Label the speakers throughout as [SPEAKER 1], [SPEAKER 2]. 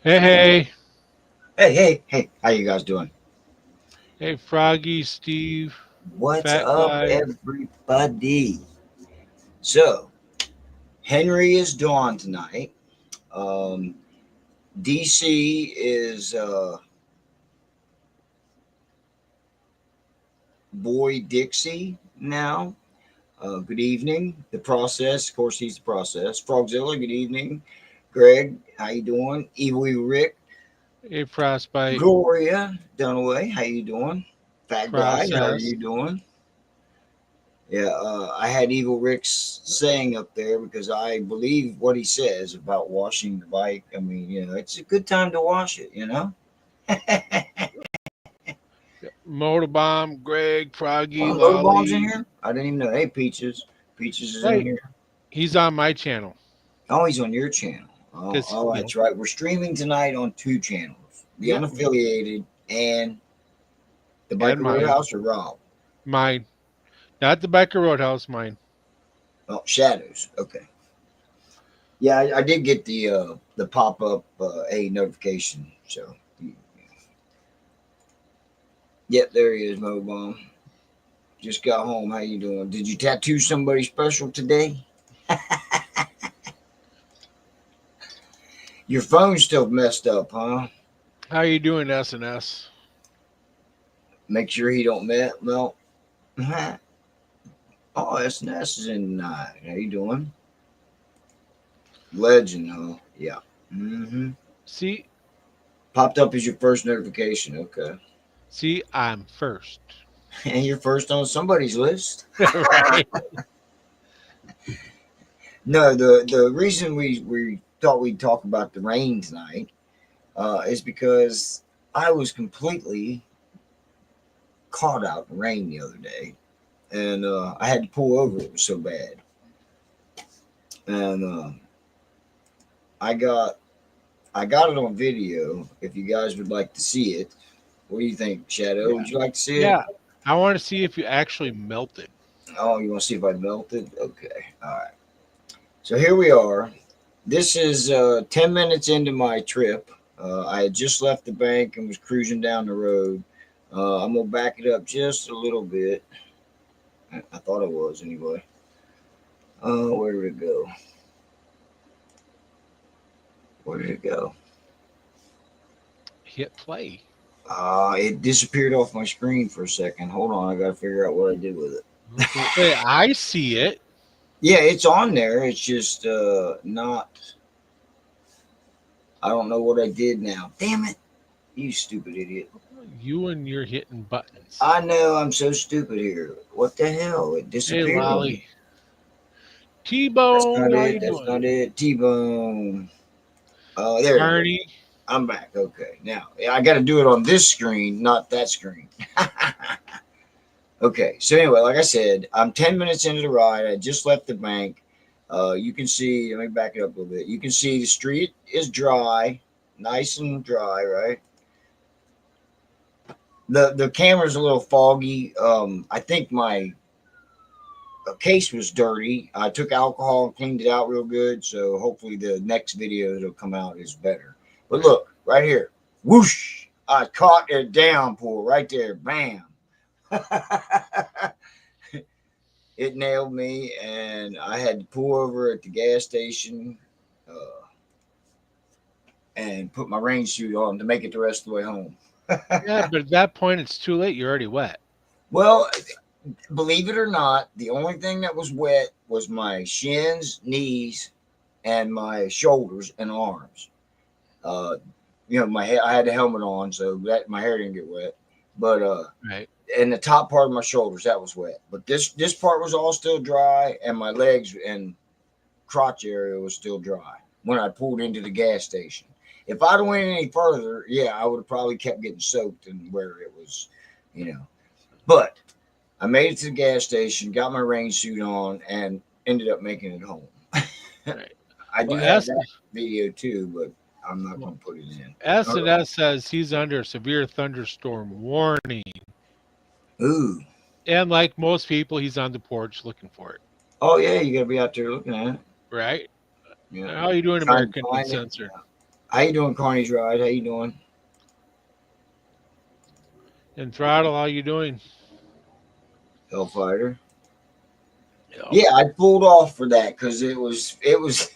[SPEAKER 1] Hey, hey,
[SPEAKER 2] Hey, how you guys doing?
[SPEAKER 1] hey, Froggy, Steve,
[SPEAKER 2] What's
[SPEAKER 1] Fat
[SPEAKER 2] up,
[SPEAKER 1] Guy.
[SPEAKER 2] everybody? So, Henry is dawn tonight. Um, DC is Boy Dixie now. Good evening. The process, of course, he's the process. Frogzilla, good evening. Greg, how you doing? Evil Rick,
[SPEAKER 1] Hey, Frostbite,
[SPEAKER 2] Gloria Dunaway, how you doing? Fat Guy, how are
[SPEAKER 1] Process.
[SPEAKER 2] you doing? Yeah, I had Evil Rick's saying up there because I believe what he says about washing the bike. I mean, it's a good time to wash it.
[SPEAKER 1] Motorbomb, Greg, Froggy,
[SPEAKER 2] Oh, Motorbomb's in
[SPEAKER 1] Lolly.
[SPEAKER 2] here? I didn't even know. Hey, Peaches. Peaches is in
[SPEAKER 1] Hey,
[SPEAKER 2] here.
[SPEAKER 1] he's on my channel.
[SPEAKER 2] Oh, he's on your channel. Oh,
[SPEAKER 1] Because,
[SPEAKER 2] all right, that's right. We're streaming tonight on two channels, the
[SPEAKER 1] yeah,
[SPEAKER 2] unaffiliated and the
[SPEAKER 1] and
[SPEAKER 2] Biker
[SPEAKER 1] mine.
[SPEAKER 2] Roadhouse or Rob.
[SPEAKER 1] Mine. Not the Becker Roadhouse, mine.
[SPEAKER 2] Oh, Shadows. Okay. Yeah, I did get the pop up a notification. So, yep, there he is, Mobomb. Just got home. How you doing? Did you tattoo somebody special today? Your phone's still messed up, huh?
[SPEAKER 1] How you doing, SNS?
[SPEAKER 2] Make sure he don't melt. Oh, SNS is in tonight. How you doing? Legend, huh? Yeah.
[SPEAKER 1] See,
[SPEAKER 2] Popped up as your first notification. Okay.
[SPEAKER 1] I'm first.
[SPEAKER 2] And you're first on somebody's list.
[SPEAKER 1] Right?
[SPEAKER 2] No, the reason we thought we'd talk about the rain tonight is because I was completely caught out in rain the other day, and I had to pull over. It was so bad, and I got I got it on video. If you guys would like to see it, what do you think, Shadow?
[SPEAKER 1] Yeah.
[SPEAKER 2] Would you like to see it?
[SPEAKER 1] Yeah. I want to see if you actually melted.
[SPEAKER 2] Oh, you want to see if I melted? Okay, all right. So here we are. This is 10 minutes into my trip. I had just left the bank and was cruising down the road. I'm gonna back it up just a little bit. I thought it was anyway. Where did it go? Where did it go?
[SPEAKER 1] Hit play.
[SPEAKER 2] It disappeared off my screen for a second. Hold on, I gotta figure out what I did with it.
[SPEAKER 1] Okay. Wait, I see it.
[SPEAKER 2] Yeah, it's on there. It's just not. I don't know what I did now. Damn it! You stupid idiot.
[SPEAKER 1] You and your hitting buttons.
[SPEAKER 2] I know I'm so stupid here. What the hell? It
[SPEAKER 1] Hey,
[SPEAKER 2] disappeared on me.
[SPEAKER 1] Lolly.
[SPEAKER 2] That's
[SPEAKER 1] T-Bone,
[SPEAKER 2] not
[SPEAKER 1] how
[SPEAKER 2] it.
[SPEAKER 1] you
[SPEAKER 2] That's
[SPEAKER 1] doing?
[SPEAKER 2] not it. T-Bone. There you go.
[SPEAKER 1] Barney.
[SPEAKER 2] I'm back. Okay. Now, I got to do it on this screen, not that screen. Okay. So, anyway, like I said, I'm 10 minutes into the ride. I just left the bank. You can see, let me back it up a little bit. You can see the street is dry, nice and dry, right? The camera's a little foggy. I think my case was dirty. I took alcohol and cleaned it out real good. So hopefully the next video that'll come out is better. But look, right here. Whoosh! I caught a downpour right there. Bam. It nailed me, and I had to pull over at the gas station and put my rain suit on to make it the rest of the way home.
[SPEAKER 1] Yeah, but at that point, it's too late. You're already wet.
[SPEAKER 2] Well, believe it or not, the only thing that was wet was my shins, knees, and my shoulders and arms. Uh, my hair, I had the helmet on, so that my hair didn't get wet. But
[SPEAKER 1] Right.
[SPEAKER 2] and the top part of my shoulders that was wet. But this part was all still dry, and my legs and crotch area was still dry when I pulled into the gas station. If I'd went any further, yeah, I would have probably kept getting soaked and where it was, you know. But I made it to the gas station, got my rain suit on, and ended up making it home.
[SPEAKER 1] Right.
[SPEAKER 2] I
[SPEAKER 1] Well,
[SPEAKER 2] do have that video too, but I'm not going to put it in.
[SPEAKER 1] S
[SPEAKER 2] All
[SPEAKER 1] and
[SPEAKER 2] right.
[SPEAKER 1] S says he's under a severe thunderstorm warning,
[SPEAKER 2] Ooh.
[SPEAKER 1] and like most people, he's on the porch looking for it.
[SPEAKER 2] Oh yeah, you got to be out there looking at it.
[SPEAKER 1] Right?
[SPEAKER 2] Yeah.
[SPEAKER 1] How you doing,
[SPEAKER 2] Trying to
[SPEAKER 1] American
[SPEAKER 2] find it.
[SPEAKER 1] Uncensored?
[SPEAKER 2] How you doing, Carney's Ride? How you doing?
[SPEAKER 1] And Throttle, how you doing?
[SPEAKER 2] Hellfighter.
[SPEAKER 1] Yeah.
[SPEAKER 2] Yeah, I pulled off for that because it was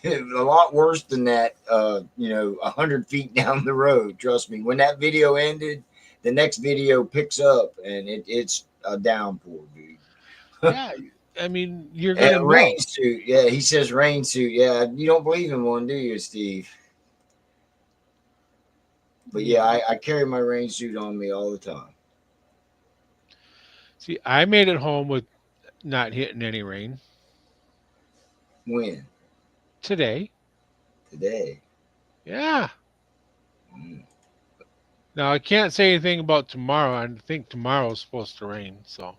[SPEAKER 2] a lot worse than that. 100 feet down the road. Trust me. When that video ended, the next video picks up and it's a downpour, dude.
[SPEAKER 1] Yeah. I mean, you're
[SPEAKER 2] And
[SPEAKER 1] gonna
[SPEAKER 2] a rain
[SPEAKER 1] know.
[SPEAKER 2] suit. Yeah, he says rain suit. Yeah, you don't believe in one, do you, Steve? But yeah,
[SPEAKER 1] Yeah.
[SPEAKER 2] I carry my rain suit on me all the time.
[SPEAKER 1] See, I made it home with not hitting any rain
[SPEAKER 2] When?
[SPEAKER 1] today.
[SPEAKER 2] Today.
[SPEAKER 1] Yeah.
[SPEAKER 2] Mm.
[SPEAKER 1] Now I can't say anything about tomorrow. I think tomorrow's supposed to rain. So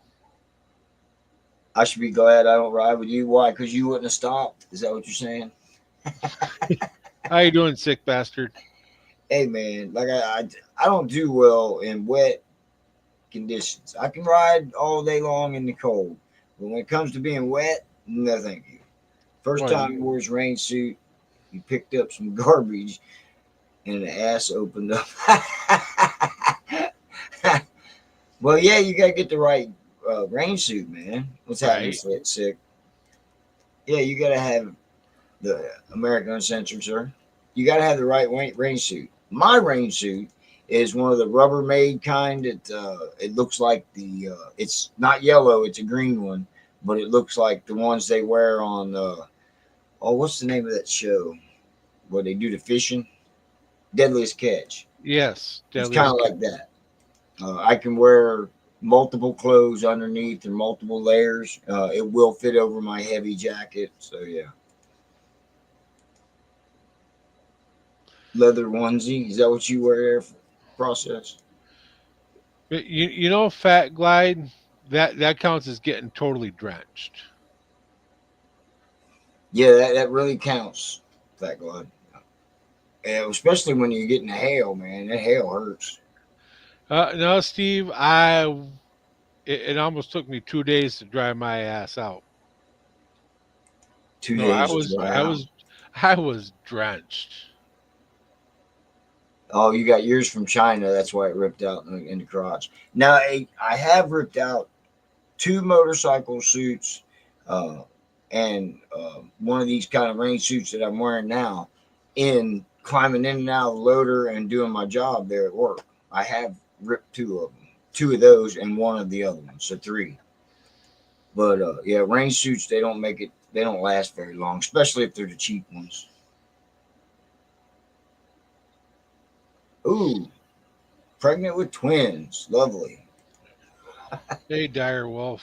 [SPEAKER 2] I should be glad I don't ride with you. Why? Because you wouldn't have stopped. Is that what you're saying?
[SPEAKER 1] how you doing, sick bastard?
[SPEAKER 2] Hey man, like I don't do well in wet conditions. I can ride all day long in the cold, but when it comes to being wet, no thank you. First
[SPEAKER 1] Well,
[SPEAKER 2] time he wore his rain suit, he picked up some garbage and the ass opened up. Well, yeah, you gotta get the right rain suit, man. What's happening,
[SPEAKER 1] right.
[SPEAKER 2] sick? Yeah, you gotta have the American Uncensored, sir. You gotta have the right rain suit. My rain suit is one of the Rubbermaid kind. It looks like it's not yellow, it's a green one, but it looks like the ones they wear on what's the name of that show where they do the fishing? Deadliest Catch.
[SPEAKER 1] Yes,
[SPEAKER 2] It's kind of
[SPEAKER 1] deadliest.
[SPEAKER 2] like that. I can wear multiple clothes underneath and multiple layers. It will fit over my heavy jacket. So yeah, leather onesie. Is that what you wear there? Process.
[SPEAKER 1] You know, Fat Glide, that counts as getting totally drenched.
[SPEAKER 2] Yeah, that really counts. Fat blood. Yeah, especially when you get in the hail, man. That hail hurts.
[SPEAKER 1] No, Steve, it almost took me 2 days to dry my ass out.
[SPEAKER 2] Two
[SPEAKER 1] No,
[SPEAKER 2] days to dry out.
[SPEAKER 1] I was drenched.
[SPEAKER 2] Oh, you got yours from China. That's why it ripped out in the crotch. Now, I have ripped out two motorcycle suits and one of these kind of rain suits that I'm wearing now in climbing in and out of the loader and doing my job there at work. I have ripped two of them, two of those and one of the other ones, so three. But yeah, rain suits they don't make it. They don't last very long, especially if they're the cheap ones. Ooh, pregnant with twins, lovely.
[SPEAKER 1] Hey, dire wolf.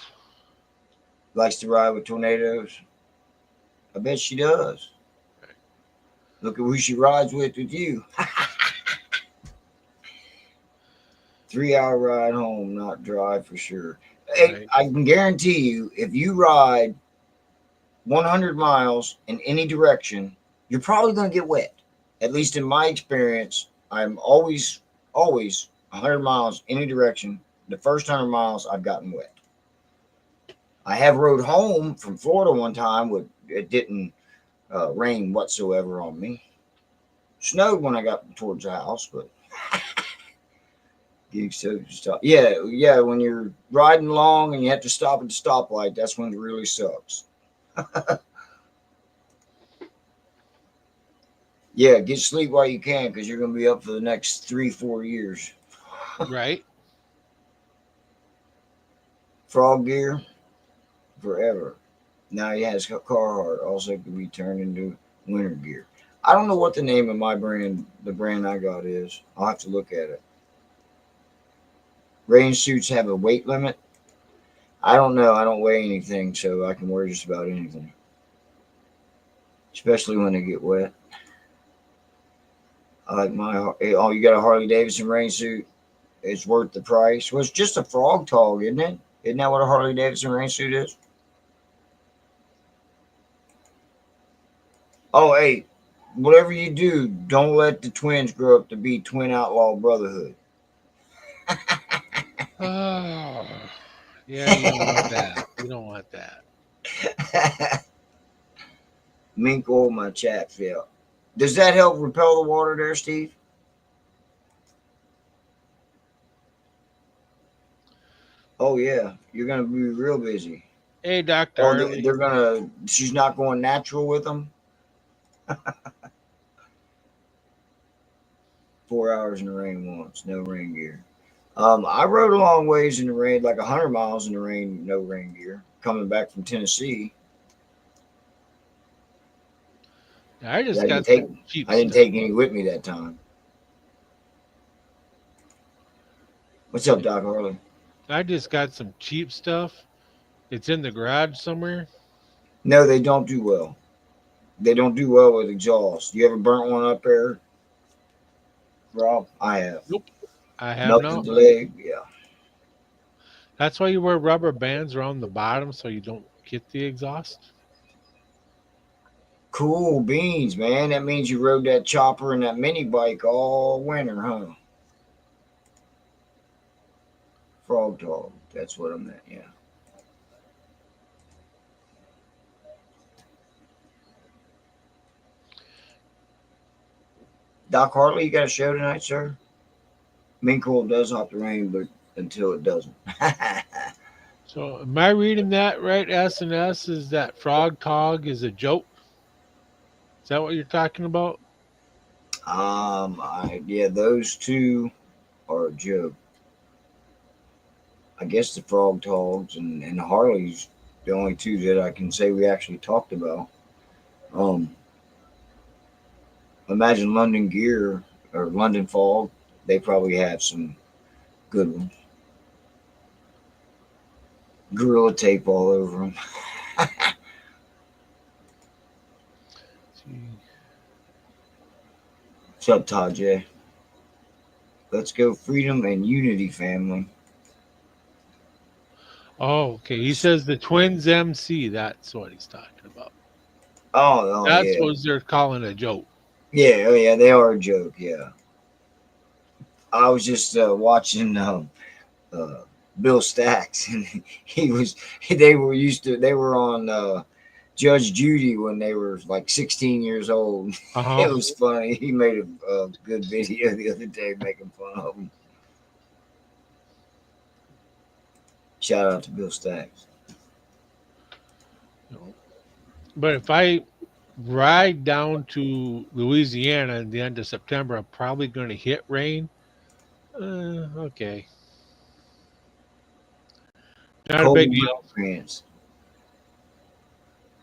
[SPEAKER 2] Likes to ride with tornadoes. I bet she does. Look at who she rides with you. 3 hour ride home, not drive for sure. Hey,
[SPEAKER 1] Right.
[SPEAKER 2] I can guarantee you, if you ride 100 miles in any direction, you're probably going to get wet. At least in my experience, I'm always 100 miles any direction. The first 100 miles, I've gotten wet. I have rode home from Florida one time with it didn't rain whatsoever on me. Snowed when I got towards the house, but you so stop. Yeah, yeah. When you're riding along and you have to stop at the stoplight, that's when it really sucks. Yeah, get sleep while you can because you're going to be up for the next 3, 4 years.
[SPEAKER 1] Right.
[SPEAKER 2] Frog gear forever. Now he has Carhartt also can be turned into winter gear. I don't know what the name of my brand, the brand I got is. I'll have to look at it. Rain suits have a weight limit. I don't know. I don't weigh anything, so I can wear just about anything, especially when they get wet. I like my. Oh, you got a Harley Davidson rain suit? It's worth the price. Well, it's just a frog tog, isn't it? Isn't that what a Harley Davidson rain suit is? Oh, hey, whatever you do, don't let the twins grow up to be twin outlaw brotherhood.
[SPEAKER 1] Oh, yeah, you don't want that. You don't want that.
[SPEAKER 2] Mink oil my chaps out. Does that help repel the water there, Steve? Oh yeah, you're gonna be real busy.
[SPEAKER 1] Hey, Dr.
[SPEAKER 2] Oh,
[SPEAKER 1] Harley.
[SPEAKER 2] they're gonna. She's not going natural with them. 4 hours in the rain once, no rain gear. I rode a long ways in the rain, like 100 miles in the rain, no rain gear. Coming back from Tennessee,
[SPEAKER 1] I
[SPEAKER 2] I
[SPEAKER 1] just
[SPEAKER 2] didn't
[SPEAKER 1] got
[SPEAKER 2] take.
[SPEAKER 1] some cheap
[SPEAKER 2] I didn't
[SPEAKER 1] stuff.
[SPEAKER 2] take any with me that time. What's up, Doc Harley?
[SPEAKER 1] I just got some cheap stuff. It's in the garage somewhere.
[SPEAKER 2] No, they don't do well. They don't do well with exhaust. You ever burnt one up there, Rob? I have.
[SPEAKER 1] Nope, I have
[SPEAKER 2] Melted
[SPEAKER 1] not.
[SPEAKER 2] the leg. Yeah.
[SPEAKER 1] That's why you wear rubber bands around the bottom so you don't get the exhaust.
[SPEAKER 2] Cool beans, man. That means you rode that chopper and that mini bike all winter, huh? Frog dog. That's what I meant. Yeah. Doc Hartley, you got a show tonight, sir? Minkle does hop the rain, but until it doesn't.
[SPEAKER 1] So, am I reading that right? S and S is that Frog Tog is a joke. Is that what you're talking about?
[SPEAKER 2] Yeah, those two are a joke. I guess the Frog Togs and the Harleys, the only two that I can say we actually talked about. Um, Imagine London Gear or London Fog. They probably have some good ones. Gorilla tape all over them.
[SPEAKER 1] See.
[SPEAKER 2] What's up, Tajay? Let's go, freedom and unity, family.
[SPEAKER 1] Oh, okay. He says the Twins MC. That's what he's talking about.
[SPEAKER 2] Oh
[SPEAKER 1] That's
[SPEAKER 2] yeah,
[SPEAKER 1] what they're calling a joke.
[SPEAKER 2] yeah, oh yeah. They are a joke. Yeah, I was just watching uh, Bill Stacks, and he was. They were used to. They were on Judge Judy when they were like 16 years old.
[SPEAKER 1] Uh
[SPEAKER 2] It
[SPEAKER 1] huh.
[SPEAKER 2] was funny. He made a good video the other day making fun of him. Shout out to Bill Stacks.
[SPEAKER 1] But if I ride down to Louisiana at the end of September, I'm probably going to hit rain. Okay. Not a big
[SPEAKER 2] Cold
[SPEAKER 1] deal.
[SPEAKER 2] pants.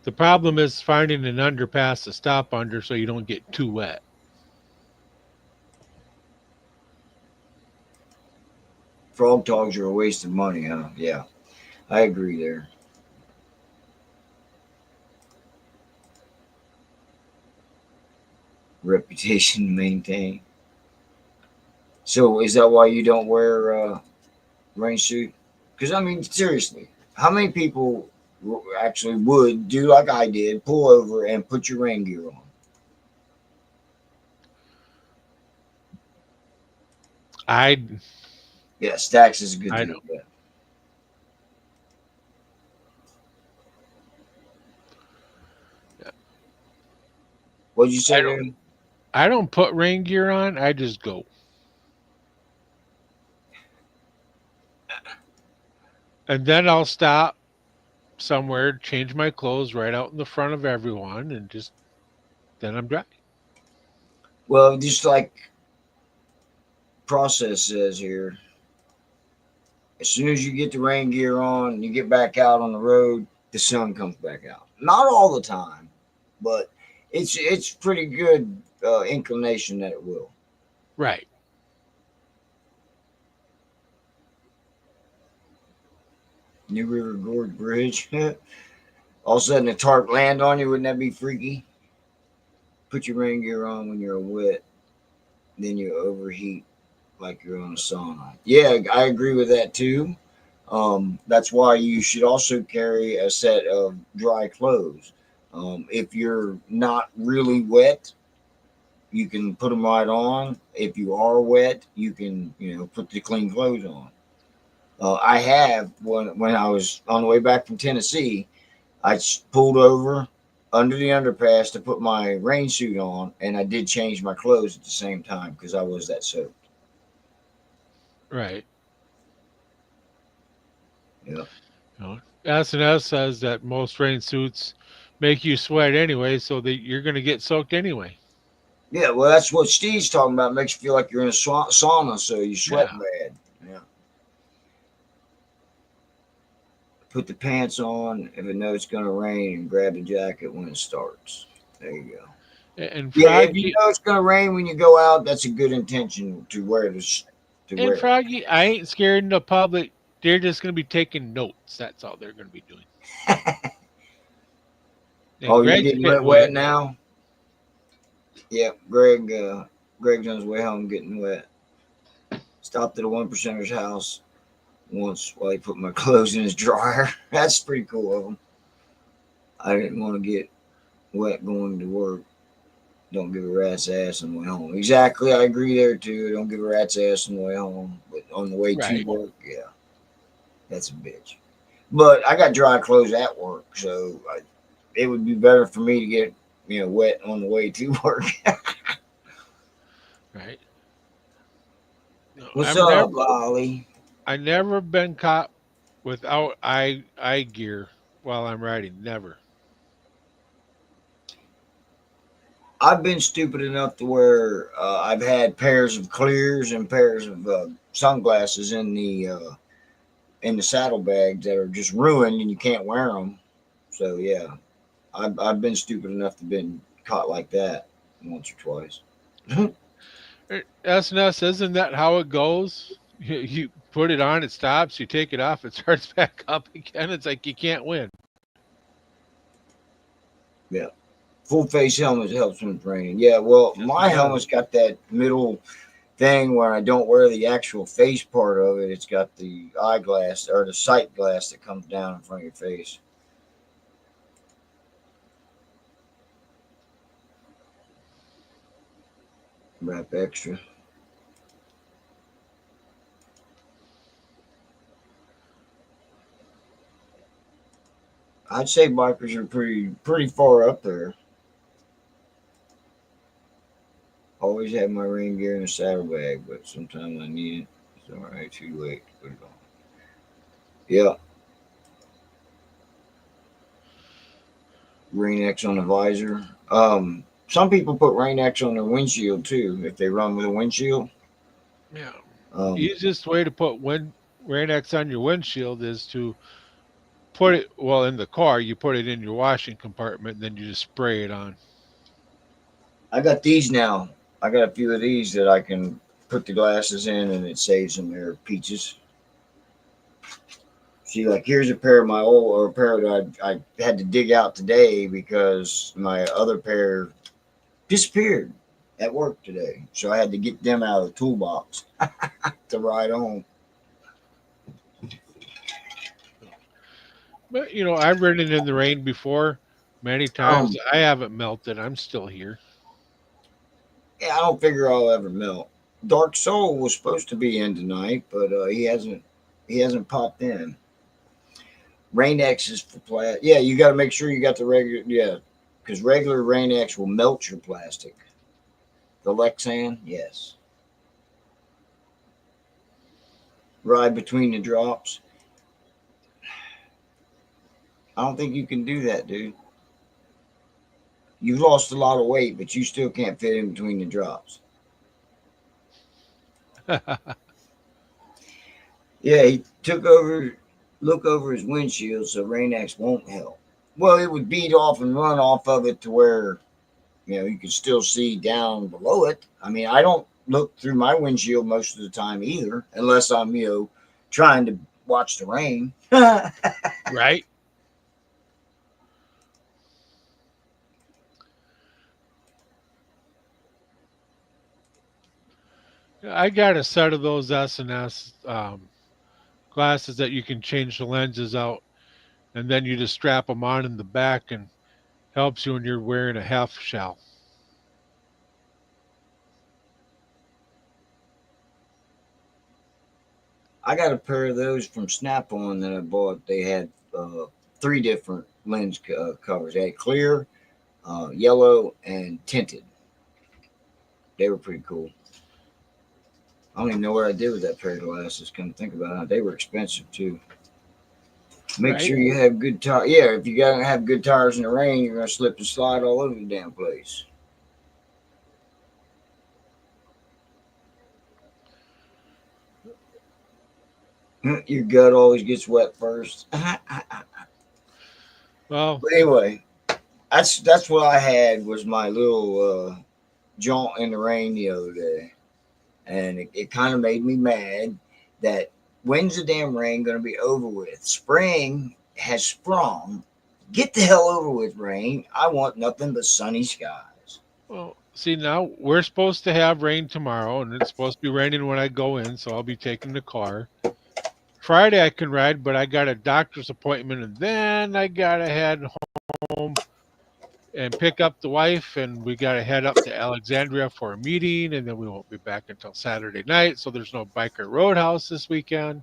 [SPEAKER 1] The problem is finding an underpass to stop under so you don't get too wet.
[SPEAKER 2] Frog dogs are a waste of money, huh? Yeah, I agree there. Reputation to maintain. So is that why you don't wear rain suit? Because I mean, seriously, how many people actually would do like I did, pull over and put your rain gear on?
[SPEAKER 1] I
[SPEAKER 2] Yeah, Stacks is a good
[SPEAKER 1] I
[SPEAKER 2] dude.
[SPEAKER 1] don't
[SPEAKER 2] Yeah. What'd you
[SPEAKER 1] I
[SPEAKER 2] say
[SPEAKER 1] don't
[SPEAKER 2] there?
[SPEAKER 1] I don't put rain gear on. I just go. And then I'll stop somewhere, change my clothes right out in the front of everyone and just then I'm dry.
[SPEAKER 2] Well, just like process says here, as soon as you get the rain gear on, you get back out on the road, the sun comes back out. Not all the time, but it's pretty good inclination that it will.
[SPEAKER 1] Right.
[SPEAKER 2] New River Gorge Bridge. All of a sudden, a tarp land on you. Wouldn't that be freaky? Put your rain gear on when you're wet, then you overheat like you're on a sauna. Yeah, I agree with that too. That's why you should also carry a set of dry clothes. If you're not really wet, you can put them right on. If you are wet, you can put the clean clothes on. I have when I was on the way back from Tennessee, I pulled over under the underpass to put my rain suit on, and I did change my clothes at the same time because I was that soaked.
[SPEAKER 1] Right.
[SPEAKER 2] Yeah.
[SPEAKER 1] You know, S&S says that most rain suits make you sweat anyway, so that you're going to get soaked anyway.
[SPEAKER 2] Yeah, well, that's what Steve's talking about. Makes you feel like you're in a sauna, so you sweat
[SPEAKER 1] Yeah.
[SPEAKER 2] bad. Yeah. Put the pants on if it knows it's going to rain, and grab the jacket when it starts. There you go.
[SPEAKER 1] And
[SPEAKER 2] Yeah, if you
[SPEAKER 1] Froggy,
[SPEAKER 2] know it's going to rain when you go out, that's a good intention to wear this. To
[SPEAKER 1] and
[SPEAKER 2] wear.
[SPEAKER 1] Froggy, I ain't scared in the public. They're just going to be taking notes. That's all they're going to be doing. And
[SPEAKER 2] Oh, you're
[SPEAKER 1] Greg's
[SPEAKER 2] getting
[SPEAKER 1] getting
[SPEAKER 2] wet
[SPEAKER 1] wet.
[SPEAKER 2] now. Yep, Greg. Greg's on his way home getting wet. Stopped at a one percenter's house once while he put my clothes in his dryer. That's pretty cool of him. I didn't want to get wet going to work. Don't give a rat's ass on the way home. Exactly, I agree there too. Don't give a rat's ass on the way home, but on the way to
[SPEAKER 1] Right.
[SPEAKER 2] work, yeah, that's a bitch. But I got dry clothes at work, so it would be better for me to get wet on the way to work.
[SPEAKER 1] Right. No,
[SPEAKER 2] What's up, Ollie?
[SPEAKER 1] I never been caught without eye gear while I'm riding. Never.
[SPEAKER 2] I've been stupid enough to where I've had pairs of clears and pairs of sunglasses in the saddlebags that are just ruined and you can't wear them. So yeah, I've been stupid enough to been caught like that once or twice.
[SPEAKER 1] S&S, isn't that how it goes? You put it on, it stops. You take it off, it starts back up again. It's like you can't win.
[SPEAKER 2] Yeah, full face helmet helps when it's raining. Yeah, well,
[SPEAKER 1] Yes, it
[SPEAKER 2] my
[SPEAKER 1] does.
[SPEAKER 2] helmet's got that middle thing where I don't wear the actual face part of it. It's got the eyeglass or the sight glass that comes down in front of your face. Wrap extra. I'd say bikers are pretty far up there. Always have my rain gear in a saddlebag, but sometimes I need it. It's alright, too late to put it on. Yeah, Rain X on the visor. Some people put Rain X on their windshield too if they run with a windshield.
[SPEAKER 1] Yeah.
[SPEAKER 2] Um,
[SPEAKER 1] Easiest way to put Rain X on your windshield is to put it, well, in the car, you put it in your washing compartment, and then you just spray it on.
[SPEAKER 2] I got these now. I got a few of these that I can put the glasses in, and it saves them their peaches. See, like here's a pair of my old or a pair that I had to dig out today because my other pair disappeared at work today. So I had to get them out of the toolbox to ride home.
[SPEAKER 1] But, I've ridden in the rain before many times.
[SPEAKER 2] Um,
[SPEAKER 1] I haven't melted. I'm still here.
[SPEAKER 2] yeah, I don't figure I'll ever melt. Dark Soul was supposed to be in tonight, but he hasn't popped in. Rain X is for plastic. Yeah, you got to make sure you got the regular. Yeah, because regular Rain X will melt your plastic. The Lexan, yes. Ride between the drops. I don't think you can do that, dude. You've lost a lot of weight, but you still can't fit in between the drops. Yeah, he look over his windshield, so Rain-X won't help. Well, it would beat off and run off of it to where you could still see down below it. I mean, I don't look through my windshield most of the time either, unless I'm trying to watch the rain.
[SPEAKER 1] Right? I got a set of those S&S glasses that you can change the lenses out, and then you just strap them on in the back, and helps you when you're wearing a half shell.
[SPEAKER 2] I got a pair of those from Snap-on that I bought. They had three different lens covers. They had clear, yellow and tinted. They were pretty cool. I don't even know what I did with that pair of glasses. Come to think about it, they were expensive too. Make
[SPEAKER 1] Right.
[SPEAKER 2] sure you have good tires. Yeah, if you gotta have good tires in the rain, you're gonna slip and slide all over the damn place. Your gut always gets wet first. But
[SPEAKER 1] Well,
[SPEAKER 2] anyway, that's what I had was my little jaunt in the rain the other day, and it kind of made me mad that when's the damn rain gonna be over with? Spring has sprung. Get the hell over with, rain. I want nothing but sunny skies.
[SPEAKER 1] well, see now we're supposed to have rain tomorrow, and it's supposed to be raining when I go in, so I'll be taking the car. Friday I can ride, but I got a doctor's appointment, and then I gotta head home and pick up the wife, and we gotta head up to Alexandria for a meeting, and then we won't be back until Saturday night. So there's no biker roadhouse this weekend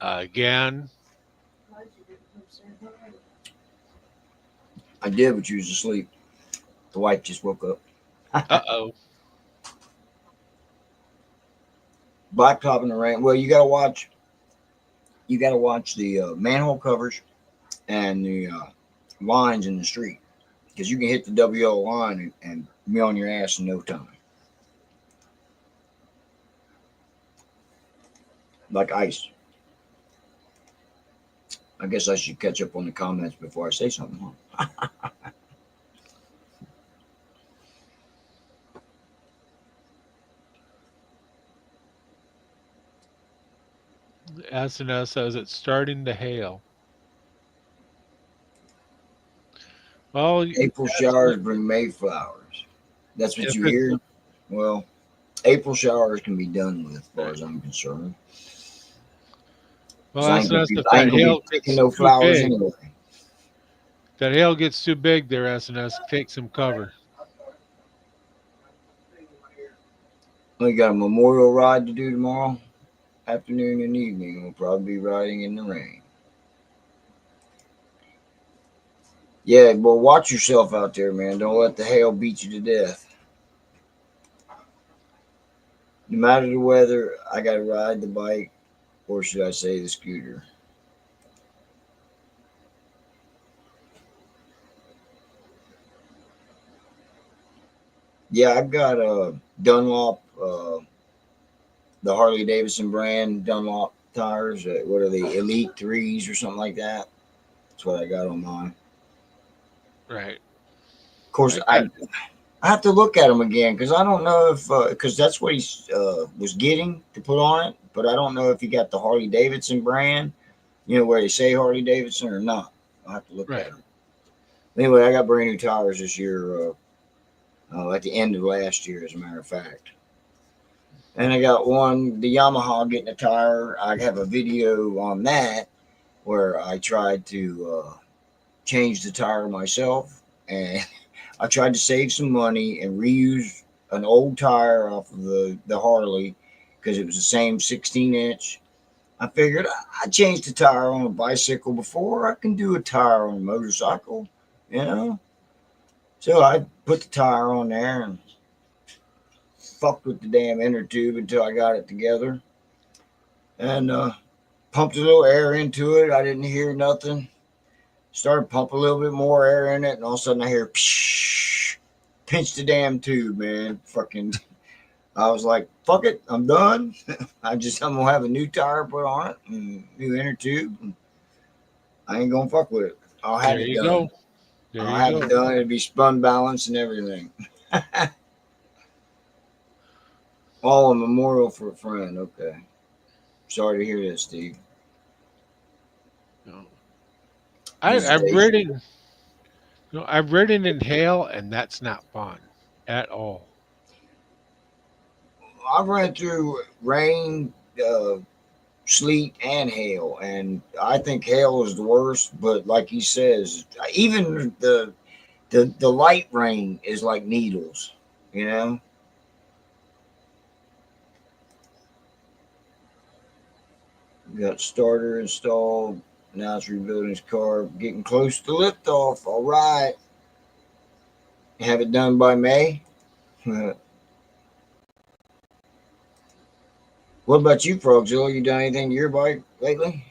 [SPEAKER 1] again.
[SPEAKER 2] I did, but you was asleep. The wife just woke up.
[SPEAKER 1] Uh-oh.
[SPEAKER 2] Blacktop in the rain. Well, you gotta watch. You gotta watch the manhole covers and the lines in the street because you can hit the WL line and be on your ass in no time, like ice. I guess I should catch up on the comments before I say something. Huh?
[SPEAKER 1] SNS says it's starting to hail. Well,
[SPEAKER 2] April showers bring May flowers. That's what
[SPEAKER 1] if
[SPEAKER 2] you
[SPEAKER 1] it's
[SPEAKER 2] hear. Well, April showers can be done with, as far as I'm concerned.
[SPEAKER 1] well,
[SPEAKER 2] So
[SPEAKER 1] SNS, if
[SPEAKER 2] I ain't
[SPEAKER 1] that
[SPEAKER 2] gonna be
[SPEAKER 1] hail
[SPEAKER 2] picking
[SPEAKER 1] gets
[SPEAKER 2] no
[SPEAKER 1] too
[SPEAKER 2] flowers
[SPEAKER 1] big,
[SPEAKER 2] anyway.
[SPEAKER 1] that hail gets too big there, SNS, take some cover.
[SPEAKER 2] We got a memorial ride to do tomorrow afternoon and evening. We'll probably be riding in the rain. Yeah, well, watch yourself out there, man. Don't let the hail beat you to death. No matter the weather, I got to ride the bike, or should I say the scooter. Yeah, I've got a Dunlop, the Harley Davidson brand Dunlop tires. What are they, Elite Threes or something like that? That's what I got on mine.
[SPEAKER 1] Right.
[SPEAKER 2] Of course,
[SPEAKER 1] I got
[SPEAKER 2] I have to look at them again because I don't know if because that's what he was getting to put on it, but I don't know if he got the Harley Davidson brand, where they say Harley Davidson or not. I'll have to look at
[SPEAKER 1] right.
[SPEAKER 2] them. Anyway, I got brand new tires this year. At the end of last year, as a matter of fact. And I got the Yamaha getting a tire. I have a video on that where I tried to change the tire myself, and I tried to save some money and reuse an old tire off of the Harley because it was the same 16-inch. I figured I changed the tire on a bicycle before. I can do a tire on a motorcycle, you know. So I put the tire on there and fucked with the damn inner tube until I got it together, and pumped a little air into it. I didn't hear nothing. Started pumping a little bit more air in it, and all of a sudden I hear psh, pinch the damn tube, man. Fucking, I was like, fuck it, I'm done. I'm gonna have a new tire put on it, and new inner tube. And I ain't gonna fuck with it. I'll have
[SPEAKER 1] There
[SPEAKER 2] it
[SPEAKER 1] you
[SPEAKER 2] done.
[SPEAKER 1] go. There
[SPEAKER 2] I'll
[SPEAKER 1] you
[SPEAKER 2] have it
[SPEAKER 1] go.
[SPEAKER 2] done. It'll be spun balance and everything. All a memorial for a friend. Okay. Sorry to hear that, Steve.
[SPEAKER 1] No. I've
[SPEAKER 2] Visitation.
[SPEAKER 1] ridden, I've ridden in hail, and that's not fun at all.
[SPEAKER 2] I've ran through rain, uh, sleet, and hail, and I think hail is the worst. But like he says, even the light rain is like needles. You know. Got starter installed. Now it's rebuilding his car, getting close to liftoff. All right. Have it done by May. What about you, Frogzilla? You done anything to your bike lately?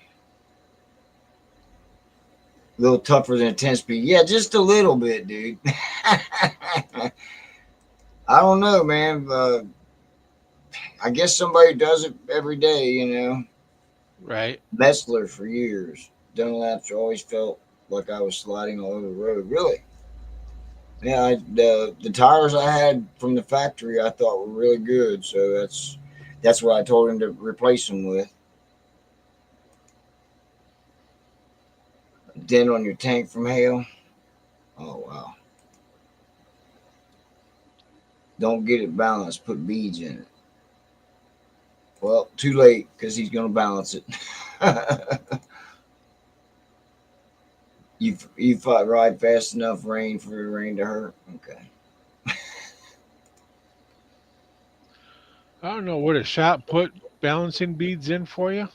[SPEAKER 2] A little tougher than a 10-speed. Yeah, just a little bit, dude. I don't know, man. I guess somebody does it every day, you know.
[SPEAKER 1] Right.
[SPEAKER 2] Metzler for years. Dunlaps always felt like I was sliding all over the road. Really? Yeah, the tires I had from the factory I thought were really good, so that's what I told him to replace them with. Dent on your tank from hail. Oh wow! Don't get it balanced. Put beads in it. Well, too late because he's gonna balance it. you fought ride fast enough rain for the rain to hurt. Okay.
[SPEAKER 1] I don't know. Would a shop put balancing beads in for you?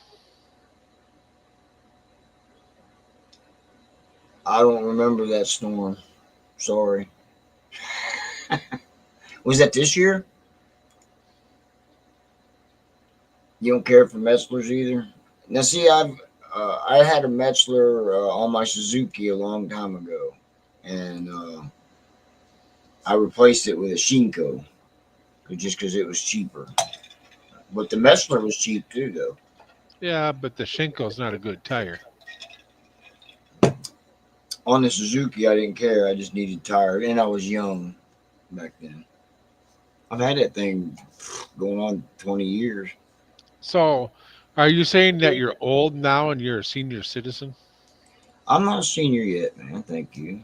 [SPEAKER 2] I don't remember that storm. Sorry. Was that this year? You don't care for Metzlers either. Now, see, I had a Metzler on my Suzuki a long time ago, and I replaced it with a Shinko just because it was cheaper. But the Metzler was cheap too, though.
[SPEAKER 1] Yeah, but the Shinko's not a good tire.
[SPEAKER 2] On the Suzuki, I didn't care. I just needed tires, and I was young back then. I've had that thing going on 20 years.
[SPEAKER 1] So, are you saying that you're old now and you're a senior citizen?
[SPEAKER 2] I'm not a senior yet, man. Thank you.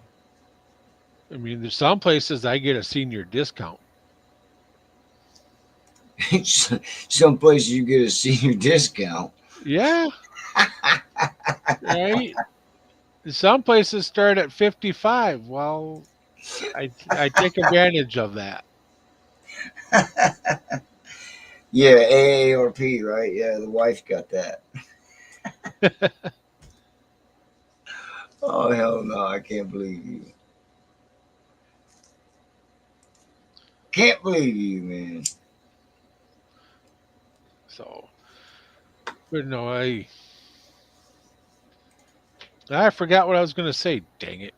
[SPEAKER 1] I mean, there's some places I get a senior discount.
[SPEAKER 2] Some places you get a senior discount.
[SPEAKER 1] Yeah, right. Some places start at 55. Well, I take advantage of that.
[SPEAKER 2] Yeah, AARP, right? Yeah, the wife got that. Oh hell no, I can't believe you. Can't believe you, man.
[SPEAKER 1] So, but no, I forgot what I was going to say. Dang it.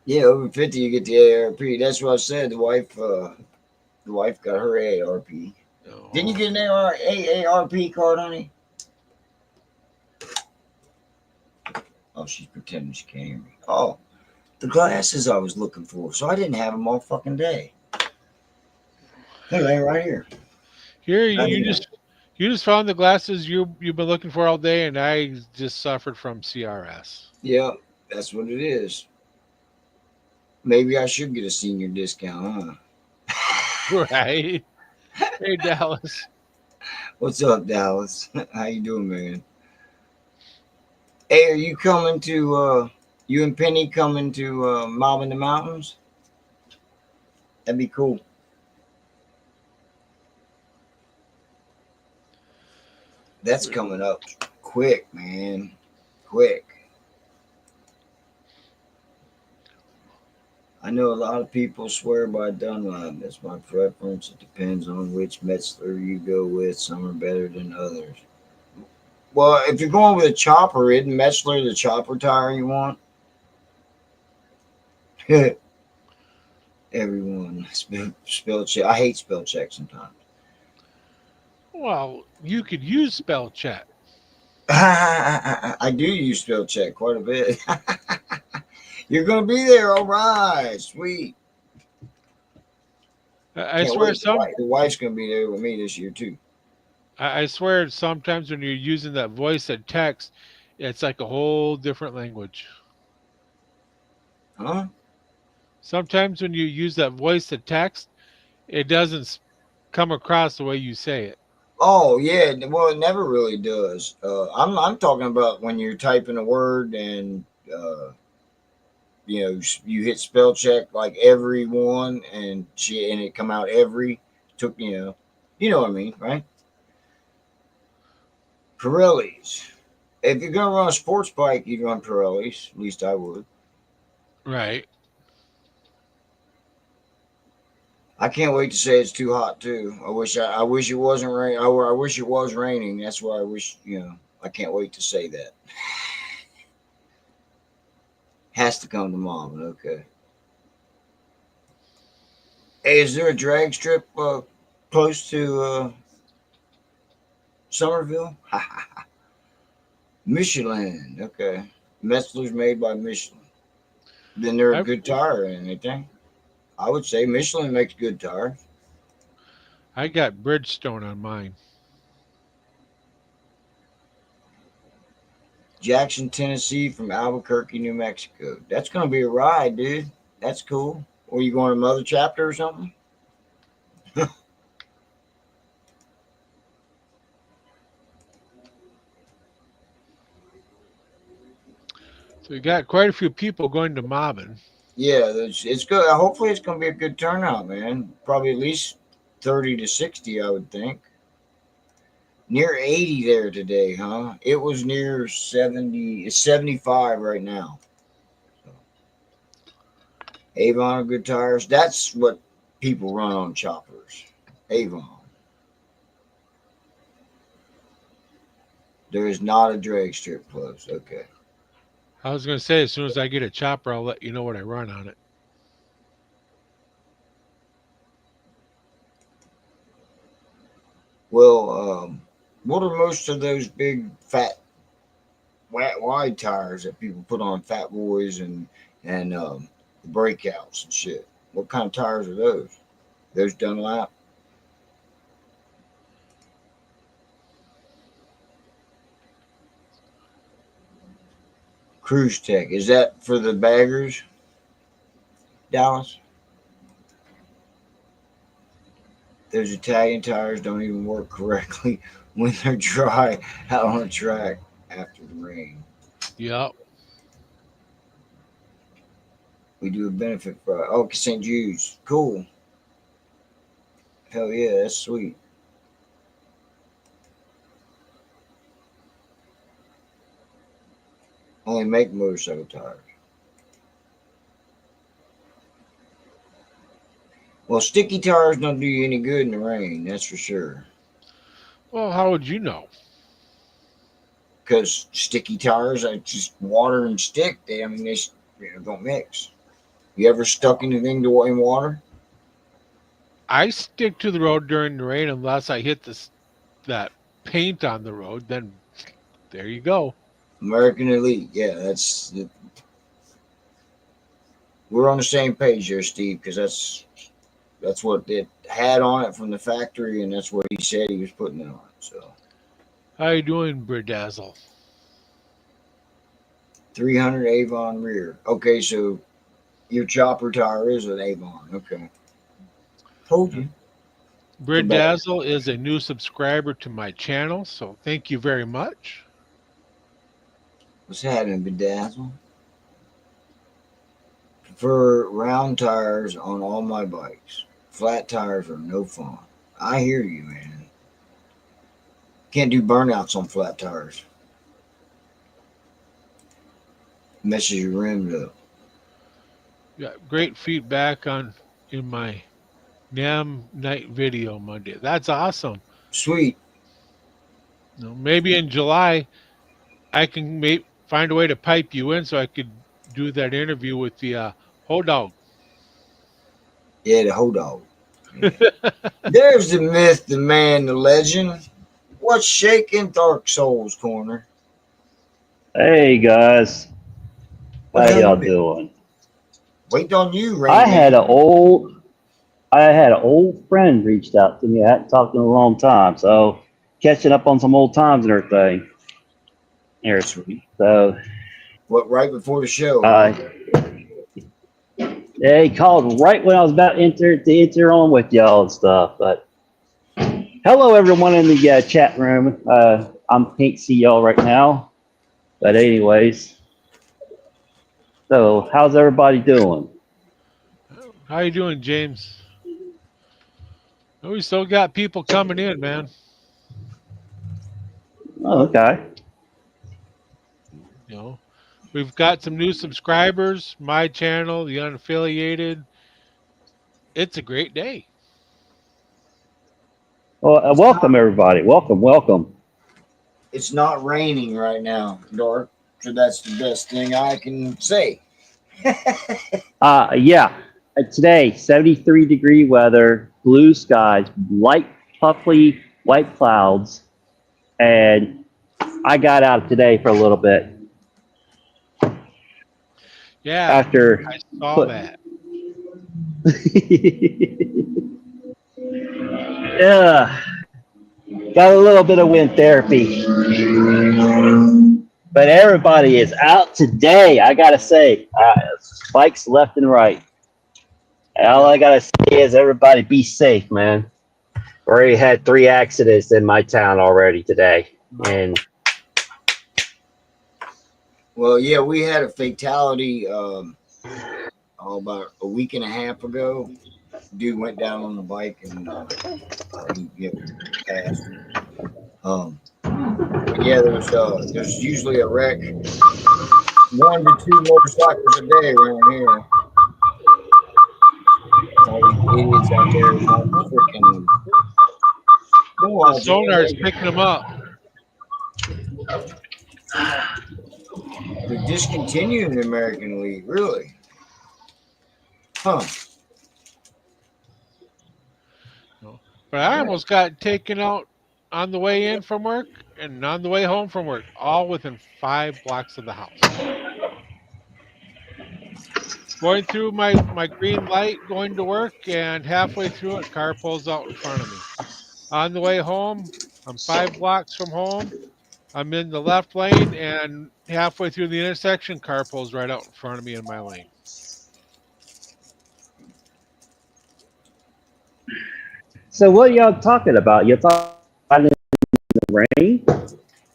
[SPEAKER 2] Yeah, over 50 you get the AARP. That's what I said. The wife got her AARP. Didn't you
[SPEAKER 1] No.
[SPEAKER 2] get an AARP card, honey? Oh, she's pretending she can't hear me. Oh, the glasses I was looking for, so I didn't have them all fucking day. Hey, they right here.
[SPEAKER 1] Here
[SPEAKER 2] Right
[SPEAKER 1] you
[SPEAKER 2] here.
[SPEAKER 1] just found the glasses you've been looking for all day, and I just suffered from CRS.
[SPEAKER 2] Yeah, that's what it is. Maybe I should get a senior discount, huh?
[SPEAKER 1] Right. Hey Dallas.
[SPEAKER 2] What's up, Dallas? How you doing, man? Hey, are you coming to you and Penny coming to Mob in the Mountains? That'd be cool. That's coming up quick, man. Quick. I know a lot of people swear by Dunlop. That's my preference. It depends on which Metzler you go with. Some are better than others. Well, if you're going with a chopper, isn't Metzler the chopper tire you want? Everyone spell check. I hate spell check sometimes.
[SPEAKER 1] Well, you could use spell check.
[SPEAKER 2] I do use spell check quite a bit. You're gonna be there, all right, sweet.
[SPEAKER 1] I
[SPEAKER 2] Can't
[SPEAKER 1] swear
[SPEAKER 2] wait.
[SPEAKER 1] some
[SPEAKER 2] The wife's gonna be there with me this year too.
[SPEAKER 1] I swear sometimes when you're using that voice and text, it's like a whole different language.
[SPEAKER 2] Huh?
[SPEAKER 1] Sometimes when you use that voice to text, it doesn't come across the way you say it.
[SPEAKER 2] Oh yeah. Well, it never really does. I'm talking about when you're typing a word and you hit spell check like every one and it come out every took you know what I mean, right? Pirellis. If you're gonna run a sports bike, you'd run Pirellis. At least I would.
[SPEAKER 1] Right.
[SPEAKER 2] I can't wait to say it's too hot too. I wish it wasn't rain. I wish it was raining. That's what I wish. I can't wait to say that. Has to come to mom. Okay. Hey, is there a drag strip close to Somerville? Michelin. Okay. Metzler's made by Michelin. Then they're a
[SPEAKER 1] I
[SPEAKER 2] good tire, ain't they? I would say Michelin makes good tires.
[SPEAKER 1] I got Bridgestone on mine.
[SPEAKER 2] Jackson, Tennessee from Albuquerque, New Mexico. That's going to be a ride, dude. That's cool. Or you going to Mother Chapter or something?
[SPEAKER 1] So we got quite a few people going to Mobbin.
[SPEAKER 2] Yeah, it's good. Hopefully, it's going to be a good turnout, man. Probably at least 30 to 60, I would think. Near 80 there today, huh? It was near 70. It's 75 right now. Avon good tires. That's what people run on choppers. Avon. There is not a drag strip close. Okay.
[SPEAKER 1] I was going to say, as soon as I get a chopper, I'll let you know what I run on it.
[SPEAKER 2] Well, what are most of those big fat wide tires that people put on Fat Boys and breakouts and shit? What kind of tires are those? Those Dunlap? Cruise Tech. Is that for the baggers? Dallas? Those Italian tires don't even work correctly when they're dry out on the track after the rain.
[SPEAKER 1] Yep.
[SPEAKER 2] We do a benefit for St. Jude's. Cool. Hell yeah, that's sweet. Only make motorcycle tires. Well, sticky tires don't do you any good in the rain, that's for sure.
[SPEAKER 1] Well, how would you know?
[SPEAKER 2] Because sticky tires, I just water and stick. They don't mix. You ever stuck anything in water?
[SPEAKER 1] I stick to the road during the rain unless I hit that paint on the road. Then there you go.
[SPEAKER 2] American Elite, yeah, we're on the same page here, Steve, because that's what it had on it from the factory, and that's what he said he was putting it on. So
[SPEAKER 1] How you doing, Berdazzle?
[SPEAKER 2] 300 Avon rear. Okay, so your chopper tire is an Avon. Okay, told you.
[SPEAKER 1] Berdazzle is a new subscriber to my channel, so thank you very much.
[SPEAKER 2] What's happening, Bedazzle? Prefer round tires on all my bikes. Flat tires are no fun. I hear you, man. Can't do burnouts on flat tires. Messes your rims up.
[SPEAKER 1] Got great feedback in my NAM night video Monday. That's awesome.
[SPEAKER 2] Sweet.
[SPEAKER 1] Maybe in July I can find a way to pipe you in so I could do that interview with the Ho Dog.
[SPEAKER 2] Yeah, the Ho Dog. Yeah. There's the myth, the man, the legend. What's shaking Dark Souls Corner?
[SPEAKER 3] Hey guys,
[SPEAKER 2] What
[SPEAKER 3] how y'all
[SPEAKER 2] happened?
[SPEAKER 3] doing?
[SPEAKER 2] Wait on you, Ray.
[SPEAKER 3] I had an old friend reached out to me. I hadn't talked to him in a long time, so catching up on some old times and everything. Here,
[SPEAKER 2] Sweet.
[SPEAKER 3] so
[SPEAKER 2] What, right before the show?
[SPEAKER 3] yeah, he called right when I was about to enter on with y'all and stuff. But hello, everyone in the chat room. Can't see y'all right now, but anyways, so how's everybody doing?
[SPEAKER 1] How you doing, James? We still got people coming in, man.
[SPEAKER 3] Oh, okay.
[SPEAKER 1] We've got some new subscribers, my channel, the unaffiliated. It's a great day.
[SPEAKER 3] Well, welcome everybody. Welcome.
[SPEAKER 2] It's not raining right now, Dark. So that's the best thing I can say.
[SPEAKER 3] Yeah. Today, 73-degree weather, blue skies, light puffy white clouds, and I got out today for a little bit
[SPEAKER 1] Yeah,
[SPEAKER 3] after
[SPEAKER 1] I saw
[SPEAKER 3] put.
[SPEAKER 1] that.
[SPEAKER 3] Yeah, got a little bit of wind therapy, but everybody is out today. I gotta say, spikes left and right. All
[SPEAKER 2] Yeah.
[SPEAKER 3] I gotta say is everybody be safe, man. Already had 3 accidents in my town already today, and
[SPEAKER 2] Well, yeah, we had a fatality about a week and a half ago. Dude went down on the bike and he passed. But yeah, there's usually a wreck, 1 to 2 motorcycles a day around here. All these idiots out there won't freaking go
[SPEAKER 1] The
[SPEAKER 2] on,
[SPEAKER 1] sonar is
[SPEAKER 2] Jimmy.
[SPEAKER 1] picking them up.
[SPEAKER 2] They're discontinuing the American League, really? Huh?
[SPEAKER 1] But I almost got taken out on the way in from work and on the way home from work, all within 5 blocks of the house. Going through my green light, going to work, and halfway through it, car pulls out in front of me. On the way home, I'm 5 blocks from home. I'm in the left lane, and halfway through the intersection, car pulls right out in front of me in my lane.
[SPEAKER 3] so what y'all talking about? You're talking about in the rain?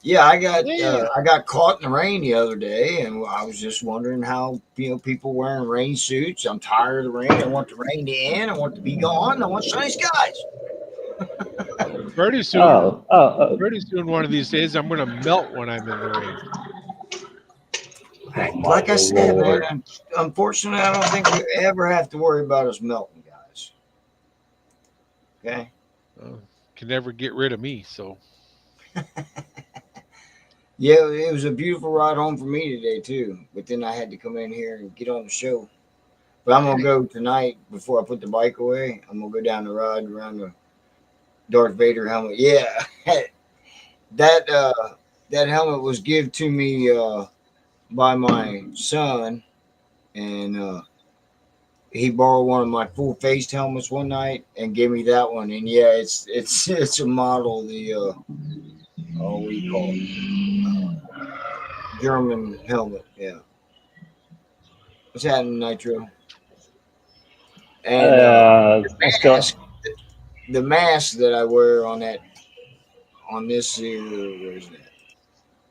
[SPEAKER 2] Yeah,
[SPEAKER 1] Yeah.
[SPEAKER 2] I got caught in the rain the other day, and I was just wondering how people wearing rain suits. I'm tired of the rain. I want the rain to end. I want it to be gone. I want sunny skies.
[SPEAKER 1] Pretty soon,
[SPEAKER 3] Oh, oh, oh.
[SPEAKER 1] pretty soon, one of these days, I'm going to melt when I'm in the rain.
[SPEAKER 2] Like I said,
[SPEAKER 3] Lord.
[SPEAKER 2] man, unfortunately, I don't think we ever have to worry about us melting, guys. Okay.
[SPEAKER 1] Can never get rid of me, so.
[SPEAKER 2] Yeah, it was a beautiful ride home for me today too. But then I had to come in here and get on the show. But I'm gonna go tonight before I put the bike away. I'm gonna go down the ride around the Darth Vader helmet. Yeah, that helmet was given to me by my son, and he borrowed one of my full faced helmets one night and gave me that one. And yeah, it's a model, the what do you call it? German helmet. Yeah. What's happening, Nitro? And
[SPEAKER 3] Let's go.
[SPEAKER 2] the mask that I wear on this here, where is that?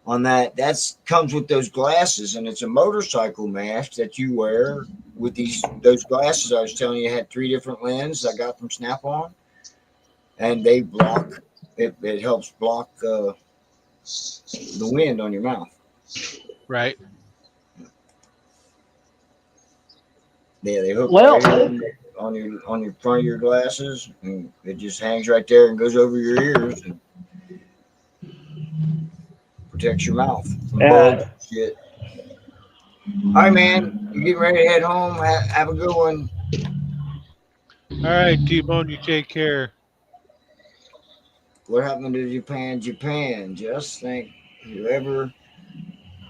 [SPEAKER 2] On that's comes with those glasses, and it's a motorcycle mask that you wear with those glasses. I was telling you, had 3 different lenses I got from Snap-on, and they block it. It helps block the wind on your mouth.
[SPEAKER 1] Right.
[SPEAKER 2] Yeah, they hook
[SPEAKER 3] Well,
[SPEAKER 2] right on your front of your glasses, and it just hangs right there and goes over your ears and protects your mouth from bugs and shit. All right, man, you getting ready to head home? Have a good one.
[SPEAKER 1] All right, T-Bone, you take care.
[SPEAKER 2] What happened to Japan? Japan. Just think, whoever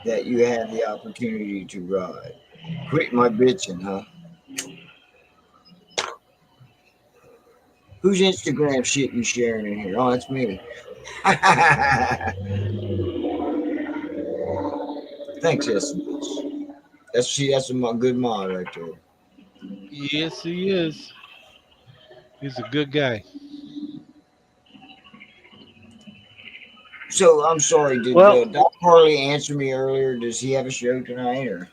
[SPEAKER 2] that you had the opportunity to ride. Quit my bitching, huh? Whose Instagram shit you sharing in here? Oh, that's me. Thanks, SMS. That's a good mod right there.
[SPEAKER 1] Yes, he is. He's a good guy.
[SPEAKER 2] So I'm sorry, did
[SPEAKER 3] well,
[SPEAKER 2] Doc Harley answer me earlier? Does he have a show tonight, or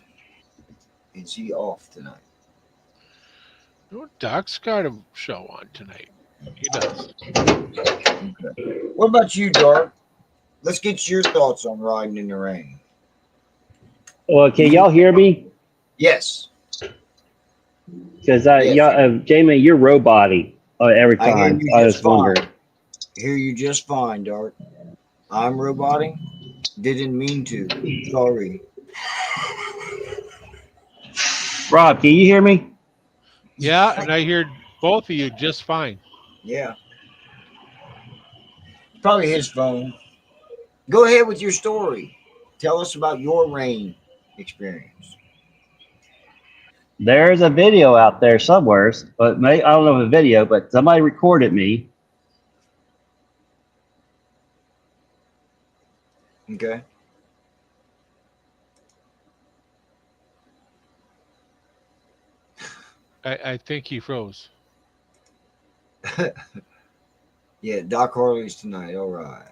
[SPEAKER 2] is he off tonight?
[SPEAKER 1] Oh, Doc's got a show on tonight. He does.
[SPEAKER 2] Okay. What about you, Dark? Let's get your thoughts on riding in the rain.
[SPEAKER 3] well, can y'all hear me?
[SPEAKER 2] Yes.
[SPEAKER 3] Because
[SPEAKER 2] Yes.
[SPEAKER 3] Jamie, you're roboty every
[SPEAKER 2] I hear
[SPEAKER 3] time.
[SPEAKER 2] you
[SPEAKER 3] I
[SPEAKER 2] just
[SPEAKER 3] was wondering.
[SPEAKER 2] Hear you just fine, Dark. I'm roboting. Didn't mean to. Sorry.
[SPEAKER 3] Rob, can you hear me?
[SPEAKER 1] Yeah, and I hear both of you just fine.
[SPEAKER 2] Yeah. It's probably his phone. Go ahead with your story. Tell us about your rain experience.
[SPEAKER 3] There's a video out there somewhere, but I don't know if a video, but somebody recorded me.
[SPEAKER 2] Okay.
[SPEAKER 1] I think he froze.
[SPEAKER 2] Yeah, Doc Harley's tonight. All right.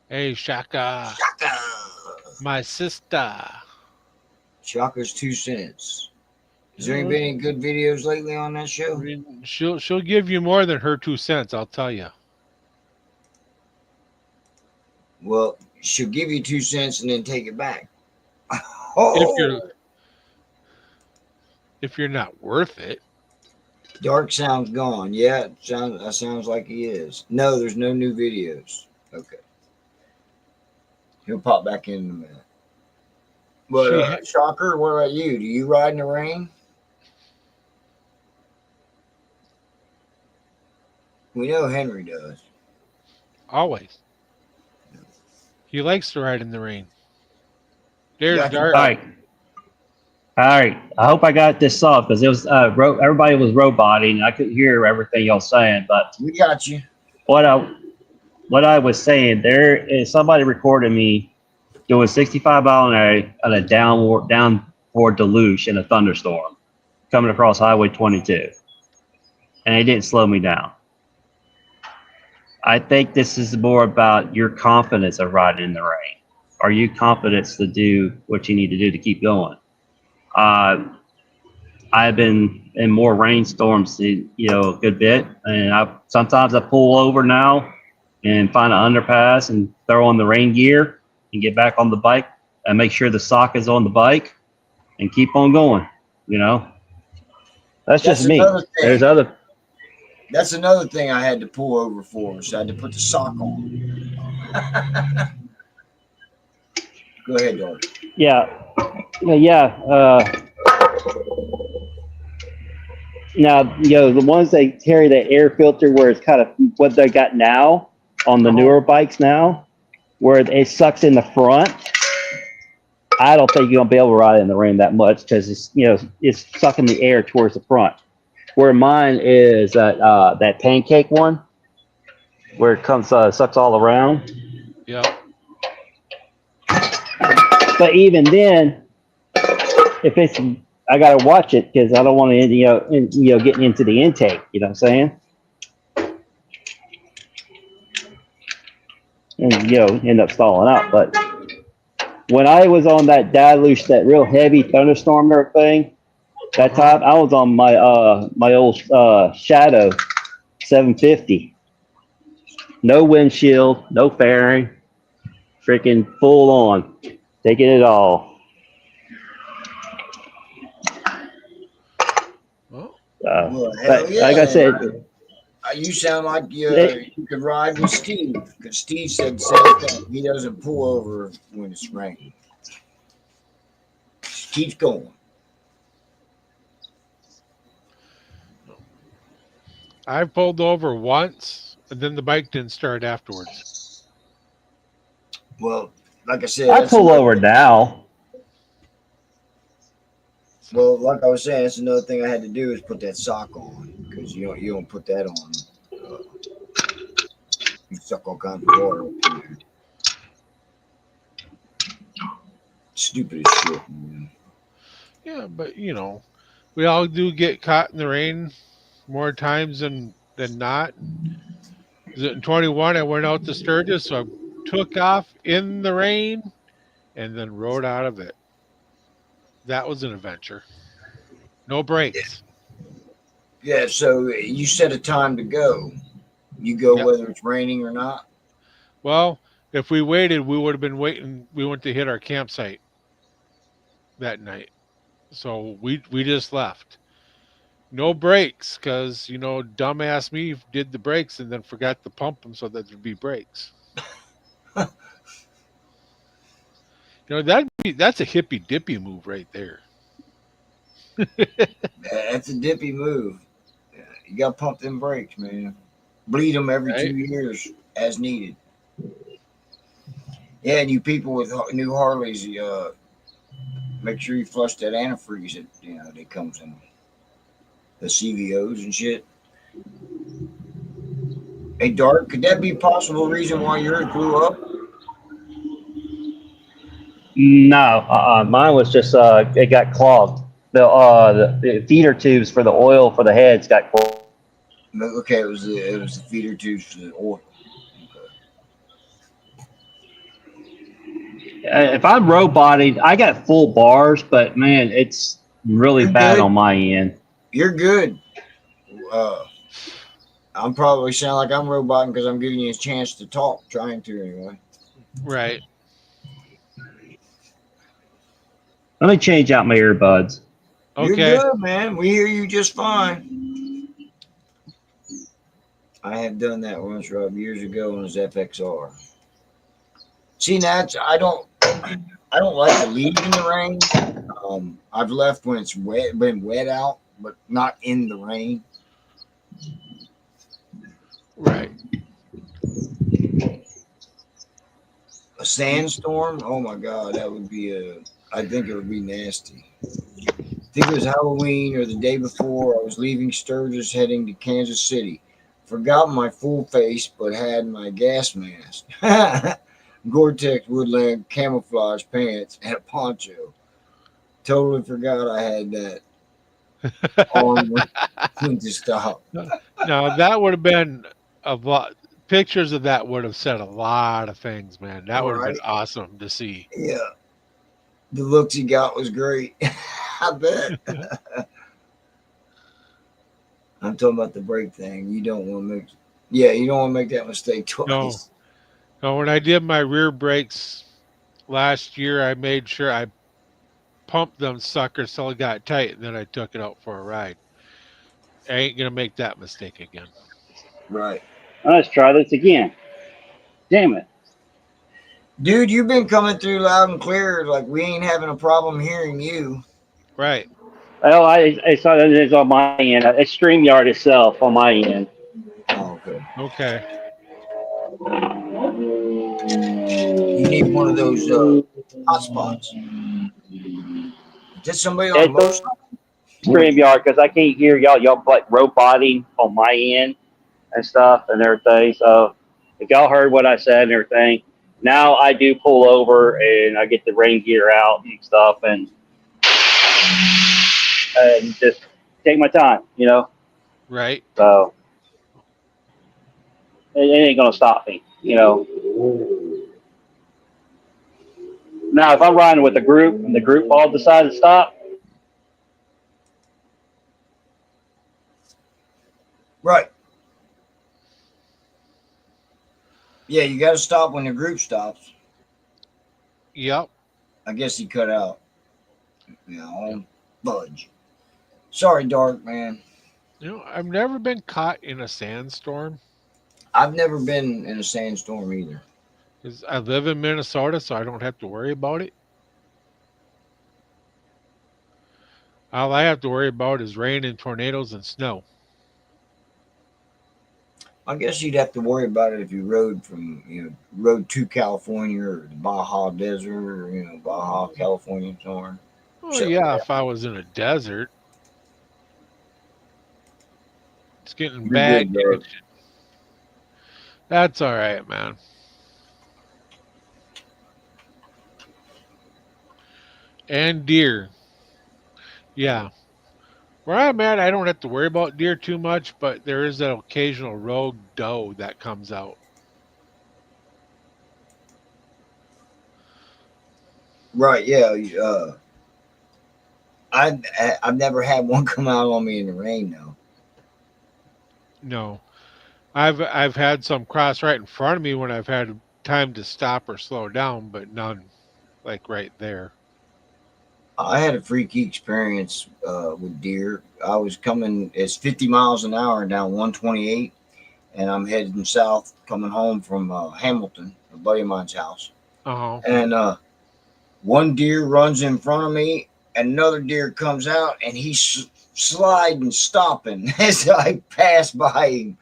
[SPEAKER 1] Hey, Shaka,
[SPEAKER 2] Shaka.
[SPEAKER 1] my sister.
[SPEAKER 2] Shaka's 2 cents. Has there been any good videos lately on that
[SPEAKER 1] I
[SPEAKER 2] show?
[SPEAKER 1] mean, she'll give you more than her 2 cents. I'll tell you.
[SPEAKER 2] Well, she'll give you 2 cents and then take it back.
[SPEAKER 1] If
[SPEAKER 2] Oh,
[SPEAKER 1] you're not worth it.
[SPEAKER 2] Dark sounds gone. Yeah, that sounds like he is. No, there's no new videos. Okay. He'll pop back in a minute. But Shocker, what about you? Do you ride in the rain? We know Henry does.
[SPEAKER 1] Always. He likes to ride in the rain. There's
[SPEAKER 2] Gotcha.
[SPEAKER 1] Dark.
[SPEAKER 3] All right. All right. I hope I got this off because it was everybody was roboting. And I couldn't hear everything y'all saying, but
[SPEAKER 2] We got you.
[SPEAKER 3] what I was saying, there is somebody recorded me doing 65 mile an hour on a downward deluge in a thunderstorm coming across Highway 22, and it didn't slow me down. I think this is more about your confidence of riding in the rain. Are you confident to do what you need to do to keep going? I've been in more rainstorms, a good bit, and sometimes I pull over now and find an underpass and throw on the rain gear and get back on the bike and make sure the sock is on the bike and keep on going. That's just me. There's other.
[SPEAKER 2] That's another thing I had to pull over for. So I had to put the sock on. Go ahead, Dark.
[SPEAKER 3] Yeah. Now, the ones they carry the air filter where it's kind of what they got now on the newer bikes now, where it sucks in the front. I don't think you're going to be able to ride in the rain that much because it's sucking the air towards the front. Where mine is that pancake one, where it comes sucks all around.
[SPEAKER 1] Yeah.
[SPEAKER 3] But even then, if it's, I gotta watch it because I don't want to, getting into the intake. You know what I'm saying? And end up stalling out. But when I was on that deluge, that real heavy thunderstorm or thing, that time I was on my old Shadow 750. No windshield, no fairing, freaking full on, taking it all.
[SPEAKER 2] Well,
[SPEAKER 3] but
[SPEAKER 2] yeah,
[SPEAKER 3] like I said,
[SPEAKER 2] you sound like you could ride with Steve because Steve said the same thing. He doesn't pull over when it's raining. Just keeps going.
[SPEAKER 1] I pulled over once, and then the bike didn't start afterwards.
[SPEAKER 2] Well, like I said,
[SPEAKER 3] I pull over now.
[SPEAKER 2] Well, like I was saying, that's another thing I had to do is put that sock on because you don't put that on. You suck all kinds of water up in there. Stupid as shit, man.
[SPEAKER 1] Yeah, but we all do get caught in the rain more times than not. In 21, I went out to Sturgis, so I took off in the rain and then rode out of it. That was an adventure. No brakes.
[SPEAKER 2] Yeah, so you set a time to go. You go
[SPEAKER 1] Yep.
[SPEAKER 2] whether it's raining or not.
[SPEAKER 1] Well, if we waited, we would have been waiting. We went to hit our campsite that night. So we just left. No brakes, because dumbass me did the brakes and then forgot to pump them so that there'd be brakes. That's a hippy dippy move right there.
[SPEAKER 2] That's a dippy move. You got to pump them brakes, man. Bleed them every
[SPEAKER 1] Right?
[SPEAKER 2] 2 years as needed. Yeah, and you people with new Harleys, make sure you flush that antifreeze that comes in the CVOs and shit. Hey, Dark, could that be a possible reason why yours blew up?
[SPEAKER 3] No, mine was just it got clogged. The feeder tubes for the oil for the heads got clogged.
[SPEAKER 2] Okay, it was the feeder tubes for the oil.
[SPEAKER 3] If I'm roboting, I got full bars, but man, it's really
[SPEAKER 2] You're
[SPEAKER 3] bad on
[SPEAKER 2] good.
[SPEAKER 3] my end.
[SPEAKER 2] You're good. Uh, I'm probably sound like I'm roboting because I'm giving you a chance to talk, trying to anyway.
[SPEAKER 1] Right.
[SPEAKER 3] Let me change out my earbuds.
[SPEAKER 2] You're
[SPEAKER 1] Okay.
[SPEAKER 2] good, man. We hear you just fine. I have done that once, Rob, years ago on his FXR. See, Nats, I don't like to leave in the rain. I've left when it's wet, been wet out, but not in the rain.
[SPEAKER 1] Right.
[SPEAKER 2] A sandstorm, oh my god, that would be I think it would be nasty. I think it was Halloween or the day before. I was leaving Sturgis heading to Kansas City. Forgot my full face, but had my gas mask, Gore-Tex Woodland camouflage pants, and a poncho. Totally forgot I had that on when to stop.
[SPEAKER 1] Now that would have been a lot. Pictures of that would have said a lot of things, man. That
[SPEAKER 2] All
[SPEAKER 1] would have been
[SPEAKER 2] right.
[SPEAKER 1] awesome to see.
[SPEAKER 2] Yeah. The looks he got was great. I bet. I'm talking about the brake thing. You don't want to make, yeah, you don't want to make that mistake
[SPEAKER 1] No,
[SPEAKER 2] twice.
[SPEAKER 1] no. When I did my rear brakes last year, I made sure I pumped them suckers till it got tight, and then I took it out for a ride. I ain't gonna make that mistake again.
[SPEAKER 2] Right.
[SPEAKER 3] Let's try this again. Damn it.
[SPEAKER 2] Dude, you've been coming through loud and clear. Like, we ain't having a problem hearing you.
[SPEAKER 1] Right.
[SPEAKER 3] Well, I saw that it's on my end. It's StreamYard itself on my end.
[SPEAKER 2] Oh, okay.
[SPEAKER 1] Okay.
[SPEAKER 2] You need one of those hotspots. Is this somebody on a
[SPEAKER 3] It's
[SPEAKER 2] motorcycle?
[SPEAKER 3] StreamYard because I can't hear y'all. Y'all like roboting on my end and stuff and everything. So if y'all heard what I said and everything, now I do pull over and I get the rain gear out and stuff and just take my time.
[SPEAKER 1] Right.
[SPEAKER 3] So it ain't gonna stop me. Now if I'm riding with a group and the group all decide to stop,
[SPEAKER 2] Right. Yeah, you got to stop when the group stops.
[SPEAKER 1] Yep.
[SPEAKER 2] I guess he cut out.
[SPEAKER 1] Yep.
[SPEAKER 2] Budge. Sorry, Dark, man.
[SPEAKER 1] I've never been caught in a sandstorm
[SPEAKER 2] I've never been in a sandstorm either.
[SPEAKER 1] because I live in Minnesota, so I don't have to worry about it. All I have to worry about is rain and tornadoes and snow.
[SPEAKER 2] I guess you'd have to worry about it if you rode to California or the Baja Desert or Baja California somewhere.
[SPEAKER 1] Oh
[SPEAKER 2] Shit like
[SPEAKER 1] yeah,
[SPEAKER 2] that.
[SPEAKER 1] if I was in a desert, it's getting
[SPEAKER 2] You're
[SPEAKER 1] bad
[SPEAKER 2] good, Dark.
[SPEAKER 1] condition. That's all right, man. And deer. Yeah. Where I'm at, I don't have to worry about deer too much, but there is that occasional rogue doe that comes out.
[SPEAKER 2] Right? Yeah. I've never had one come out on me in the rain though.
[SPEAKER 1] No. I've had some cross right in front of me when I've had time to stop or slow down, but none like right there.
[SPEAKER 2] I had a freaky experience with deer. I was coming, it's 50 miles an hour down 128, and I'm heading south, coming home from Hamilton, a buddy of mine's house.
[SPEAKER 1] Uh-huh.
[SPEAKER 2] And one deer runs in front of me, and another deer comes out, and he's sliding, stopping as I pass by him.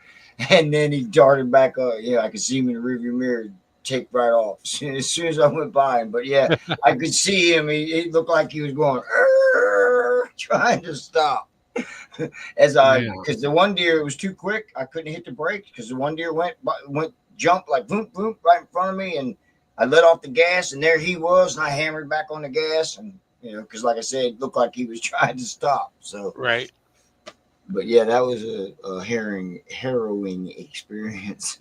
[SPEAKER 2] And then he darted back up. Yeah, I could see him in the rearview mirror take right off as soon as I went by him. But yeah, I could see him. He looked like he was going, "Arr!" trying to stop.
[SPEAKER 1] Yeah.
[SPEAKER 2] Because the one deer, it was too quick. I couldn't hit the brakes because the one deer went jumped like boom boom right in front of me, and I let off the gas, and there he was, and I hammered back on the gas, and because like I said, it looked like he was trying to stop. So,
[SPEAKER 1] Right.
[SPEAKER 2] but yeah, that was a harrowing experience.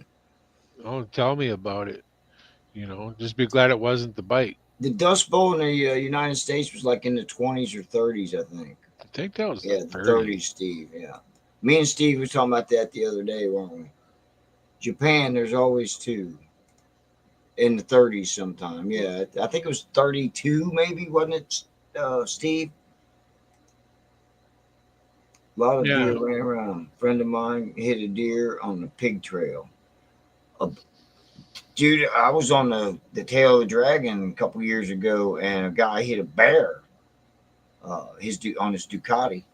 [SPEAKER 1] Oh, tell me about it. Just be glad it wasn't the bite.
[SPEAKER 2] The Dust Bowl in the United States was like in the 20s or 30s, I think.
[SPEAKER 1] I think that was
[SPEAKER 2] Yeah,
[SPEAKER 1] the
[SPEAKER 2] the
[SPEAKER 1] 30.
[SPEAKER 2] 30s, Steve. Yeah, me and Steve was talking about that the other day, weren't we? Japan, there's always two in the 30s sometime. Yeah, I think it was 32, maybe, wasn't it, Steve? A lot of deer
[SPEAKER 1] Yeah.
[SPEAKER 2] ran around. A friend of mine hit a deer on the pig trail. A Dude, I was on the tail of the dragon a couple years ago, and a guy hit a bear. On his Ducati.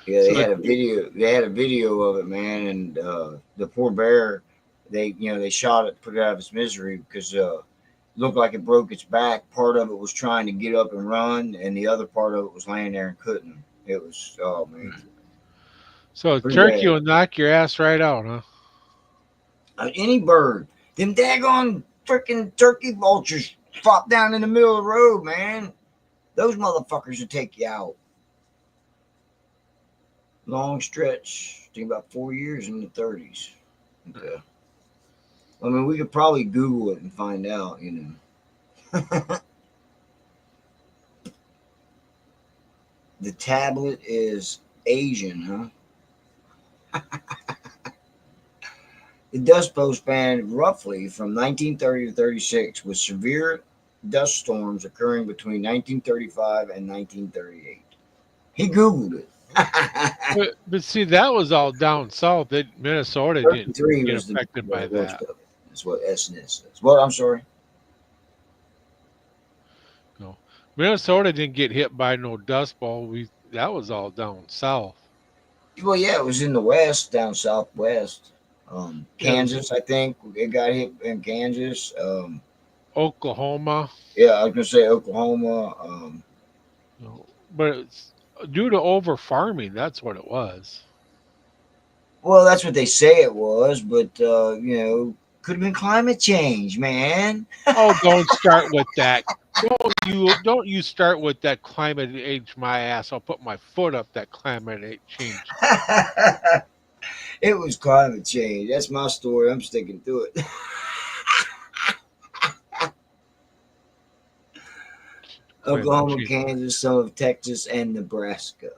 [SPEAKER 2] Yeah,
[SPEAKER 1] So
[SPEAKER 2] they had a video. They had a video of it, man, and the poor bear. They shot it, put it out of its misery because it looked like it broke its back. Part of it was trying to get up and run, and the other part of it was laying there and couldn't. It was, oh man,
[SPEAKER 1] so
[SPEAKER 2] pretty
[SPEAKER 1] turkey
[SPEAKER 2] bad.
[SPEAKER 1] will knock your ass right out, huh?
[SPEAKER 2] Any bird, them daggone freaking turkey vultures flop down in the middle of the road, man. Those motherfuckers will take you out. Long stretch. I think about 4 years in the 30s. Okay. I mean, we could probably Google it and find out, The tablet is Asian, huh? The Dust Bowl spanned roughly from 1930 to 36, with severe dust storms occurring between 1935 and 1938. He Googled it.
[SPEAKER 1] But see, that was all down south. Minnesota didn't
[SPEAKER 2] 33
[SPEAKER 1] get
[SPEAKER 2] was the
[SPEAKER 1] affected by
[SPEAKER 2] worst
[SPEAKER 1] that.
[SPEAKER 2] of it. That's what SNS says. Well, I'm sorry.
[SPEAKER 1] No, Minnesota didn't get hit by no dust bowl. That was all down south.
[SPEAKER 2] Well, yeah, it was in the west, down southwest.
[SPEAKER 1] It was
[SPEAKER 2] Kansas, I think it got hit in Kansas.
[SPEAKER 1] Oklahoma.
[SPEAKER 2] Yeah, I was gonna say Oklahoma.
[SPEAKER 1] But it's due to over farming. That's what it was.
[SPEAKER 2] Well, that's what they say it was, but could have been climate change, man.
[SPEAKER 1] Oh, don't start with that. Don't you start with that climate age my ass. I'll put my foot up that climate change.
[SPEAKER 2] It was climate change. That's my story. I'm sticking to it.
[SPEAKER 1] Climate
[SPEAKER 2] Oklahoma,
[SPEAKER 1] change.
[SPEAKER 2] Kansas, some of Texas, and Nebraska.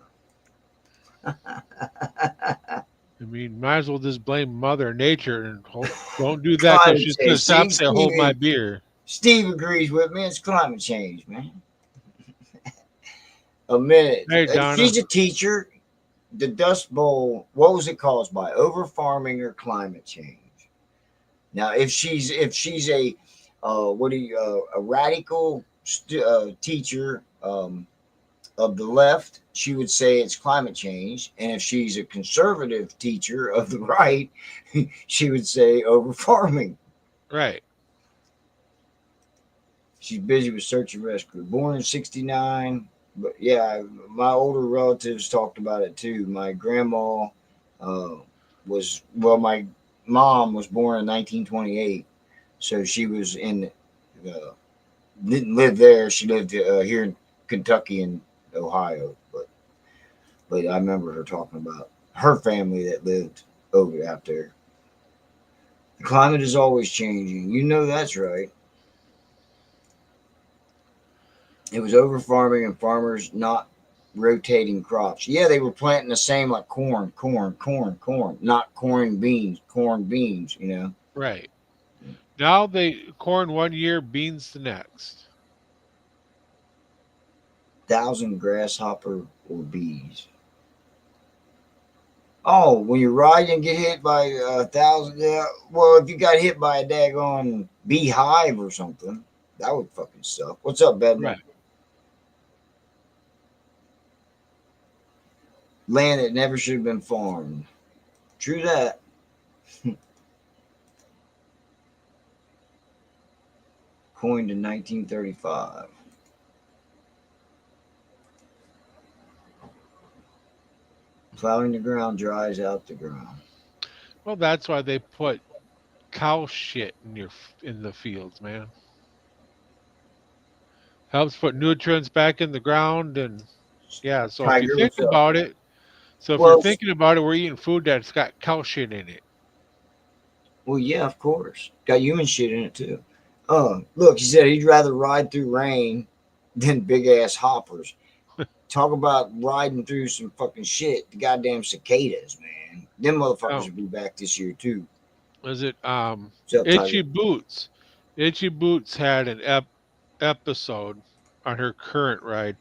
[SPEAKER 1] I mean, might as well just blame Mother Nature and don't do that because
[SPEAKER 2] Climate
[SPEAKER 1] she's gonna
[SPEAKER 2] change.
[SPEAKER 1] stop
[SPEAKER 2] See,
[SPEAKER 1] saying hold my beer.
[SPEAKER 2] Steve agrees with me. It's climate change, man. A minute.
[SPEAKER 1] Hey Donna.
[SPEAKER 2] She's a teacher. The Dust Bowl, what was it caused by? Over farming or climate change? Now, if she's a a radical teacher of the left, she would say it's climate change, and if she's a conservative teacher of the right, she would say over farming.
[SPEAKER 1] Right.
[SPEAKER 2] She's busy with search and rescue. Born in '69. But yeah, my older relatives talked about it too. My grandma my mom was born in 1928, so she was didn't live there. She lived here in Kentucky and Ohio, but I remember her talking about her family that lived over out there. The climate is always changing. You know that's right. It was over farming and farmers not rotating crops. Yeah, they were planting the same like corn, not corn, beans,
[SPEAKER 1] Right. Now they corn one year, beans the next.
[SPEAKER 2] 1,000 grasshopper or bees. Oh, when you ride and get hit by 1,000, yeah. Well, if you got hit by a daggone beehive or something, that would fucking suck. What's up, Bedman?
[SPEAKER 1] Right.
[SPEAKER 2] Land that never should have been farmed. True that. Coined in 1935. Plowing the ground dries out the ground.
[SPEAKER 1] Well, that's why they put cow shit in the fields, man. Helps put nutrients back in the ground, and yeah. So if you
[SPEAKER 2] Tiger,
[SPEAKER 1] think
[SPEAKER 2] what's up?
[SPEAKER 1] about it,
[SPEAKER 2] Well,
[SPEAKER 1] we're eating food that's got cow shit in it.
[SPEAKER 2] well, yeah, of course. Got human shit in it too. Look, he said he'd rather ride through rain than big ass hoppers. Talk about riding through some fucking shit. The goddamn cicadas, man. Them motherfuckers
[SPEAKER 1] Oh,
[SPEAKER 2] will be back this year too.
[SPEAKER 1] was it
[SPEAKER 2] What's up,
[SPEAKER 1] Itchy
[SPEAKER 2] Tiger?
[SPEAKER 1] Boots? Itchy Boots had an episode on her current ride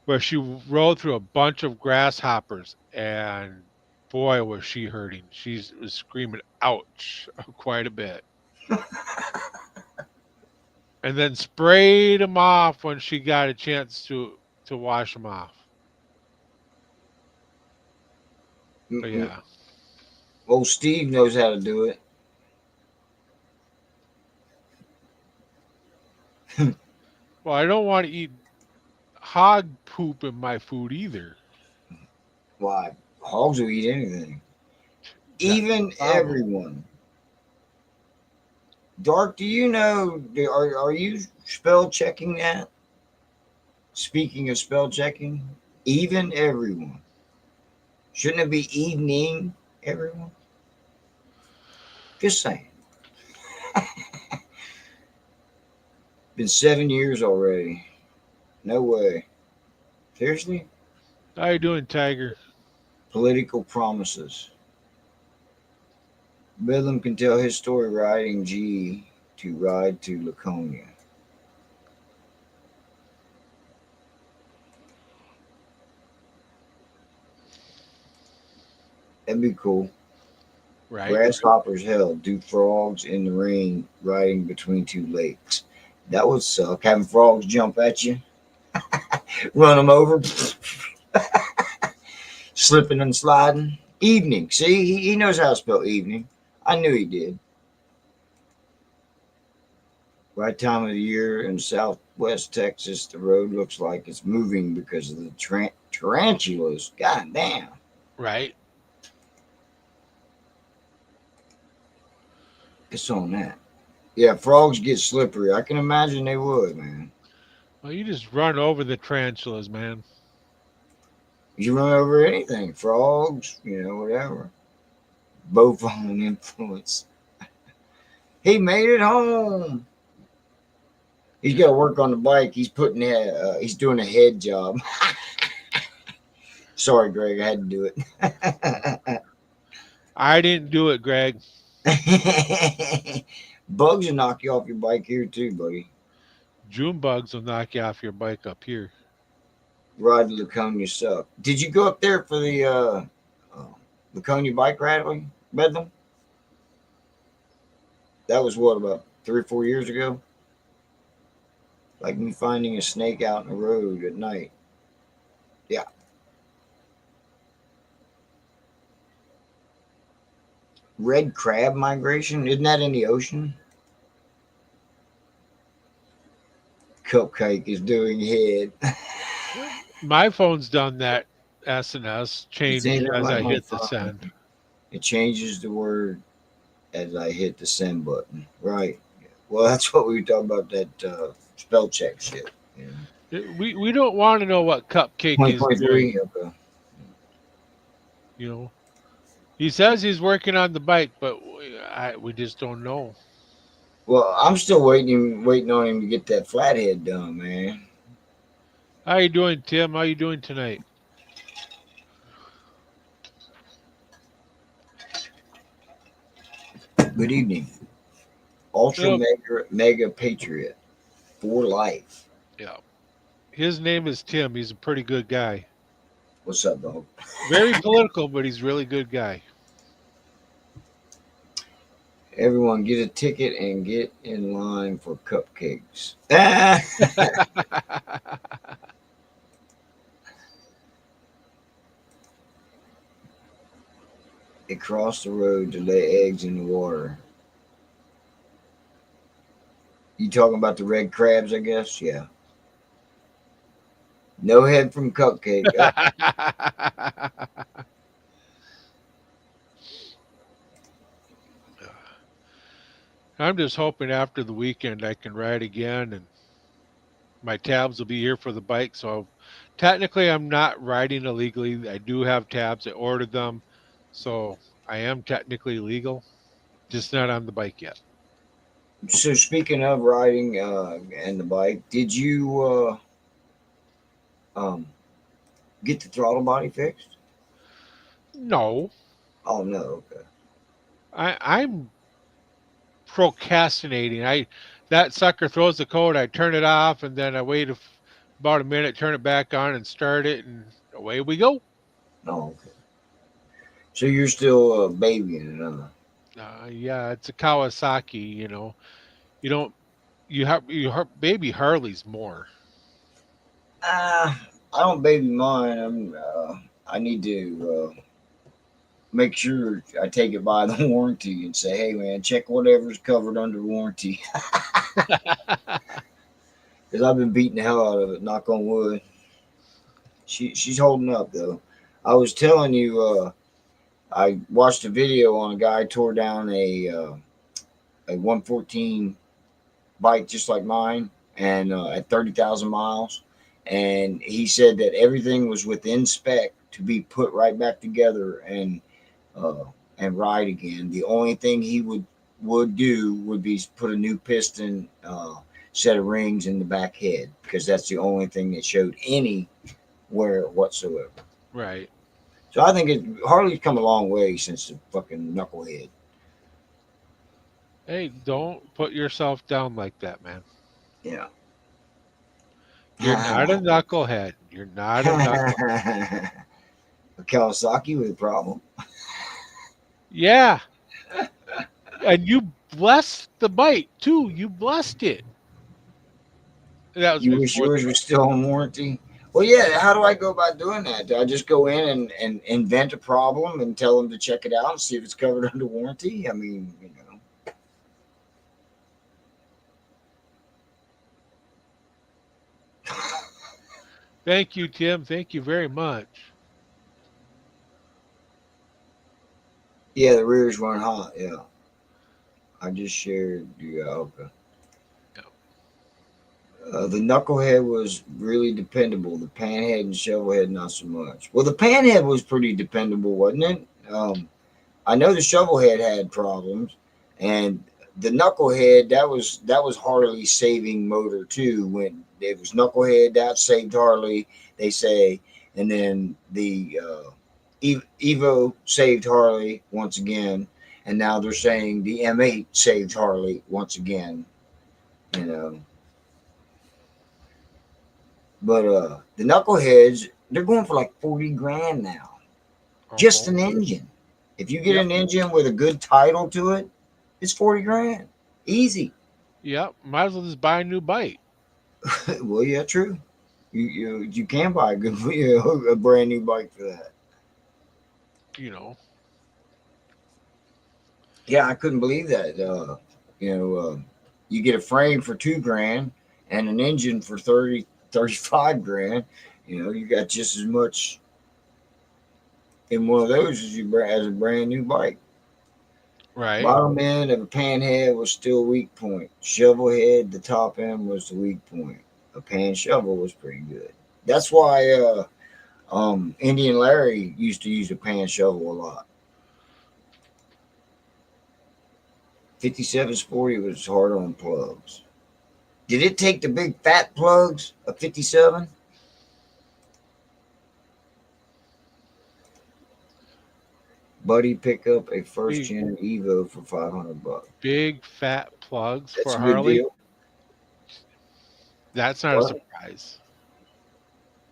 [SPEAKER 1] where she rode through a bunch of grasshoppers, and boy was she hurting. She was screaming ouch quite a bit, and then sprayed them off when she got a chance to wash them off. But
[SPEAKER 2] Mm-mm.
[SPEAKER 1] yeah.
[SPEAKER 2] Old Steve knows how to do it.
[SPEAKER 1] Well, I don't want to eat hog poop in my food either.
[SPEAKER 2] Why? Hogs will eat anything.
[SPEAKER 1] That's the
[SPEAKER 2] Even
[SPEAKER 1] problem.
[SPEAKER 2] everyone. Dark, do you know? Are you spell checking that? Speaking of spell checking, even everyone. Shouldn't it be evening everyone? Just saying. Been 7 years already. No way. Seriously?
[SPEAKER 1] How you doing, Tiger?
[SPEAKER 2] Political promises. Bedlam can tell his story riding G to ride to Laconia. That'd be cool.
[SPEAKER 1] Right?
[SPEAKER 2] Grasshoppers hell, do frogs in the rain riding between two lakes. That would suck. Having frogs jump at you, run them over, slipping and sliding. Evening. See, he knows how to spell evening. I knew he did. Right time of the year in southwest Texas, the road looks like it's moving because of the tarantulas. God damn.
[SPEAKER 1] Right?
[SPEAKER 2] It's on that. Yeah, frogs get slippery. I can imagine they would, man.
[SPEAKER 1] Well, you just run over the tarantulas, man.
[SPEAKER 2] You run over anything, frogs, whatever. Bovine influence. He made it home. He's got to work on the bike. He's doing a head job. Sorry, Greg, I had to do it.
[SPEAKER 1] I didn't do it, Greg.
[SPEAKER 2] Bugs will knock you off your bike here too, buddy.
[SPEAKER 1] June bugs will knock you off your bike up here.
[SPEAKER 2] Ride to Laconia suck. Did you go up there for the Laconia bike rally, Bedlam? That was what, about 3 or 4 years ago? Like me finding a snake out in the road at night. Yeah. Red crab migration? Isn't that in the ocean? Cupcake is doing head.
[SPEAKER 1] My phone's done that SNS
[SPEAKER 2] You say
[SPEAKER 1] change
[SPEAKER 2] that
[SPEAKER 1] as
[SPEAKER 2] like
[SPEAKER 1] I
[SPEAKER 2] my
[SPEAKER 1] hit the
[SPEAKER 2] phone.
[SPEAKER 1] send.
[SPEAKER 2] It changes the word as I hit the send button. Right. Well, that's what we were talking about, that spell check shit.
[SPEAKER 1] We don't want to know what Cupcake is doing.
[SPEAKER 2] 2023. Okay.
[SPEAKER 1] You know, he says he's working on the bike, but we just don't know.
[SPEAKER 2] Well, I'm still waiting on him to get that flathead done, man.
[SPEAKER 1] How you doing, Tim? How you doing tonight?
[SPEAKER 2] Good evening. Ultra
[SPEAKER 1] Yep.
[SPEAKER 2] mega patriot for life.
[SPEAKER 1] Yeah. His name is Tim. He's a pretty good guy.
[SPEAKER 2] What's up, dog?
[SPEAKER 1] Very political, but he's a really good guy.
[SPEAKER 2] Everyone get a ticket and get in line for cupcakes. Ah! It crossed the road to lay eggs in the water. You talking about the red crabs, I guess? Yeah. No head from cupcake.
[SPEAKER 1] I'm just hoping after the weekend I can ride again and my tabs will be here for the bike. So technically, I'm not riding illegally. I do have tabs. I ordered them. So I am technically legal, just not on the bike yet.
[SPEAKER 2] So speaking of riding and the bike, did you um, get the throttle body fixed?
[SPEAKER 1] No,
[SPEAKER 2] Oh no, okay.
[SPEAKER 1] I'm procrastinating. That sucker throws the code. I turn it off and then I wait about a minute, turn it back on, and start it, and away we go.
[SPEAKER 2] Oh, okay. So you're still babying it, huh?
[SPEAKER 1] Yeah, it's a Kawasaki. You don't baby Harleys more.
[SPEAKER 2] I don't baby mine. I need to make sure I take it by the warranty and say, hey man, check whatever's covered under warranty. Because I've been beating the hell out of it. Knock on wood. She's holding up though. I was telling you, I watched a video on a guy tore down a 114 bike just like mine, and at 30,000 miles, and he said that everything was within spec to be put right back together uh, and ride again. The only thing he would do would be put a new piston, set of rings in the back head, because that's the only thing that showed any wear whatsoever.
[SPEAKER 1] Right.
[SPEAKER 2] So I think Harley's come a long way since the fucking knucklehead.
[SPEAKER 1] Hey, don't put yourself down like that, man.
[SPEAKER 2] Yeah.
[SPEAKER 1] You're not a knucklehead. You're not a knucklehead.
[SPEAKER 2] A Kawasaki with a problem.
[SPEAKER 1] Yeah. And you blessed the bike too. You blessed it. That was
[SPEAKER 2] You wish
[SPEAKER 1] before.
[SPEAKER 2] yours was still on warranty? Well, yeah. How do I go about doing that? Do I just go in and invent a problem and tell them to check it out and see if it's covered under warranty? I mean, you know.
[SPEAKER 1] Thank you, Tim. Thank you very much.
[SPEAKER 2] Yeah, the rears run hot. Yeah. I just shared. Yeah, okay. The knucklehead was really dependable. The panhead and shovelhead, not so much. Well, the panhead was pretty dependable, wasn't it? I know the shovelhead had problems, and the knucklehead that was Harley's saving motor too. When it was knucklehead, that saved Harley, they say, and then the Evo saved Harley once again, and now they're saying the M8 saved Harley once again. You know. But the knuckleheads, they're going for like 40 grand now. Just
[SPEAKER 1] Uh-huh.
[SPEAKER 2] an engine. If you get
[SPEAKER 1] Yep.
[SPEAKER 2] an engine with a good title to it, it's 40 grand. Easy.
[SPEAKER 1] Yep. Might as well just buy a new bike.
[SPEAKER 2] Well, yeah, true. You can buy a good a brand new bike for that.
[SPEAKER 1] You know.
[SPEAKER 2] Yeah, I couldn't believe that. You know, you get a frame for 2 grand and an engine for 30, 35 grand. You know, you got just as much in one of those as a brand new bike.
[SPEAKER 1] Right.
[SPEAKER 2] Bottom end of a panhead was still weak point. Shovel head, the top end was the weak point. A pan shovel was pretty good. That's why Indian Larry used to use a pan shovel a lot. 57 Sporty was hard on plugs. Did it take the big fat plugs of 57? Buddy pick up a first
[SPEAKER 1] Big,
[SPEAKER 2] gen Evo for $500.
[SPEAKER 1] big fat plugs
[SPEAKER 2] That's
[SPEAKER 1] for
[SPEAKER 2] a good
[SPEAKER 1] Harley.
[SPEAKER 2] deal.
[SPEAKER 1] That's not a
[SPEAKER 2] What?
[SPEAKER 1] surprise.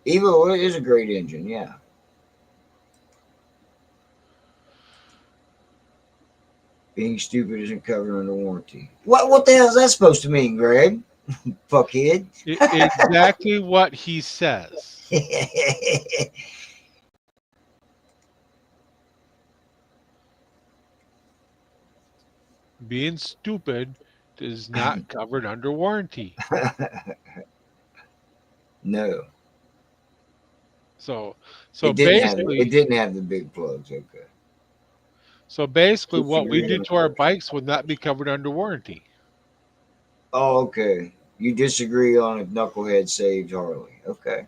[SPEAKER 2] Evo is a great engine, yeah. Being stupid isn't covered under warranty. What the hell is that supposed to mean, Greg? Fuckhead.
[SPEAKER 1] Exactly what he says. Being stupid is not covered under warranty.
[SPEAKER 2] No.
[SPEAKER 1] So
[SPEAKER 2] It
[SPEAKER 1] basically,
[SPEAKER 2] didn't have the big plugs, okay.
[SPEAKER 1] what we do to our bikes would not be covered under warranty.
[SPEAKER 2] Oh, okay. You disagree on if Knucklehead saved Harley. Okay.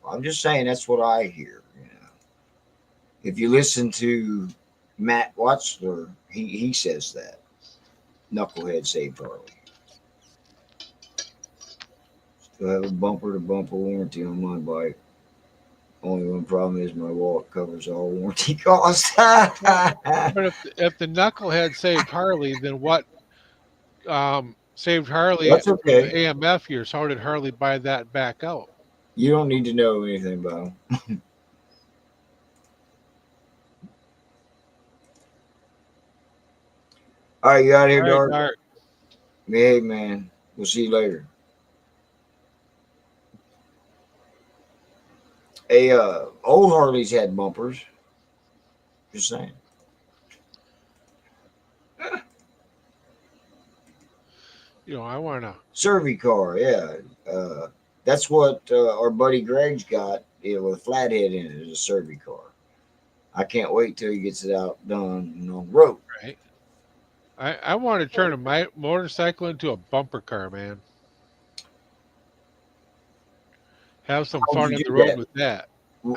[SPEAKER 2] I'm just saying that's what I hear, you know. If you listen to Matt Watzler, he says that. Knucklehead saved Harley. Still have a bumper to bumper warranty on my bike. Only one problem is my wallet covers all warranty costs.
[SPEAKER 1] But if the knucklehead saved Harley, then what saved Harley
[SPEAKER 2] That's
[SPEAKER 1] from
[SPEAKER 2] okay.
[SPEAKER 1] the AMF years? How did Harley buy that back out?
[SPEAKER 2] You don't need to know anything about them. All right, you out of here,
[SPEAKER 1] All right,
[SPEAKER 2] Dart?
[SPEAKER 1] Dart.
[SPEAKER 2] Hey, man. We'll see you later. Hey, old Harleys had bumpers. Just saying.
[SPEAKER 1] I want to.
[SPEAKER 2] Survey car, yeah. That's what our buddy Greg's got, with a flathead in it, is a survey car. I can't wait till he gets it out done on the road.
[SPEAKER 1] Right. I want to turn a motorcycle into a bumper car, man. Have some
[SPEAKER 2] How'd
[SPEAKER 1] fun
[SPEAKER 2] you
[SPEAKER 1] on
[SPEAKER 2] do
[SPEAKER 1] the road
[SPEAKER 2] that?
[SPEAKER 1] with that.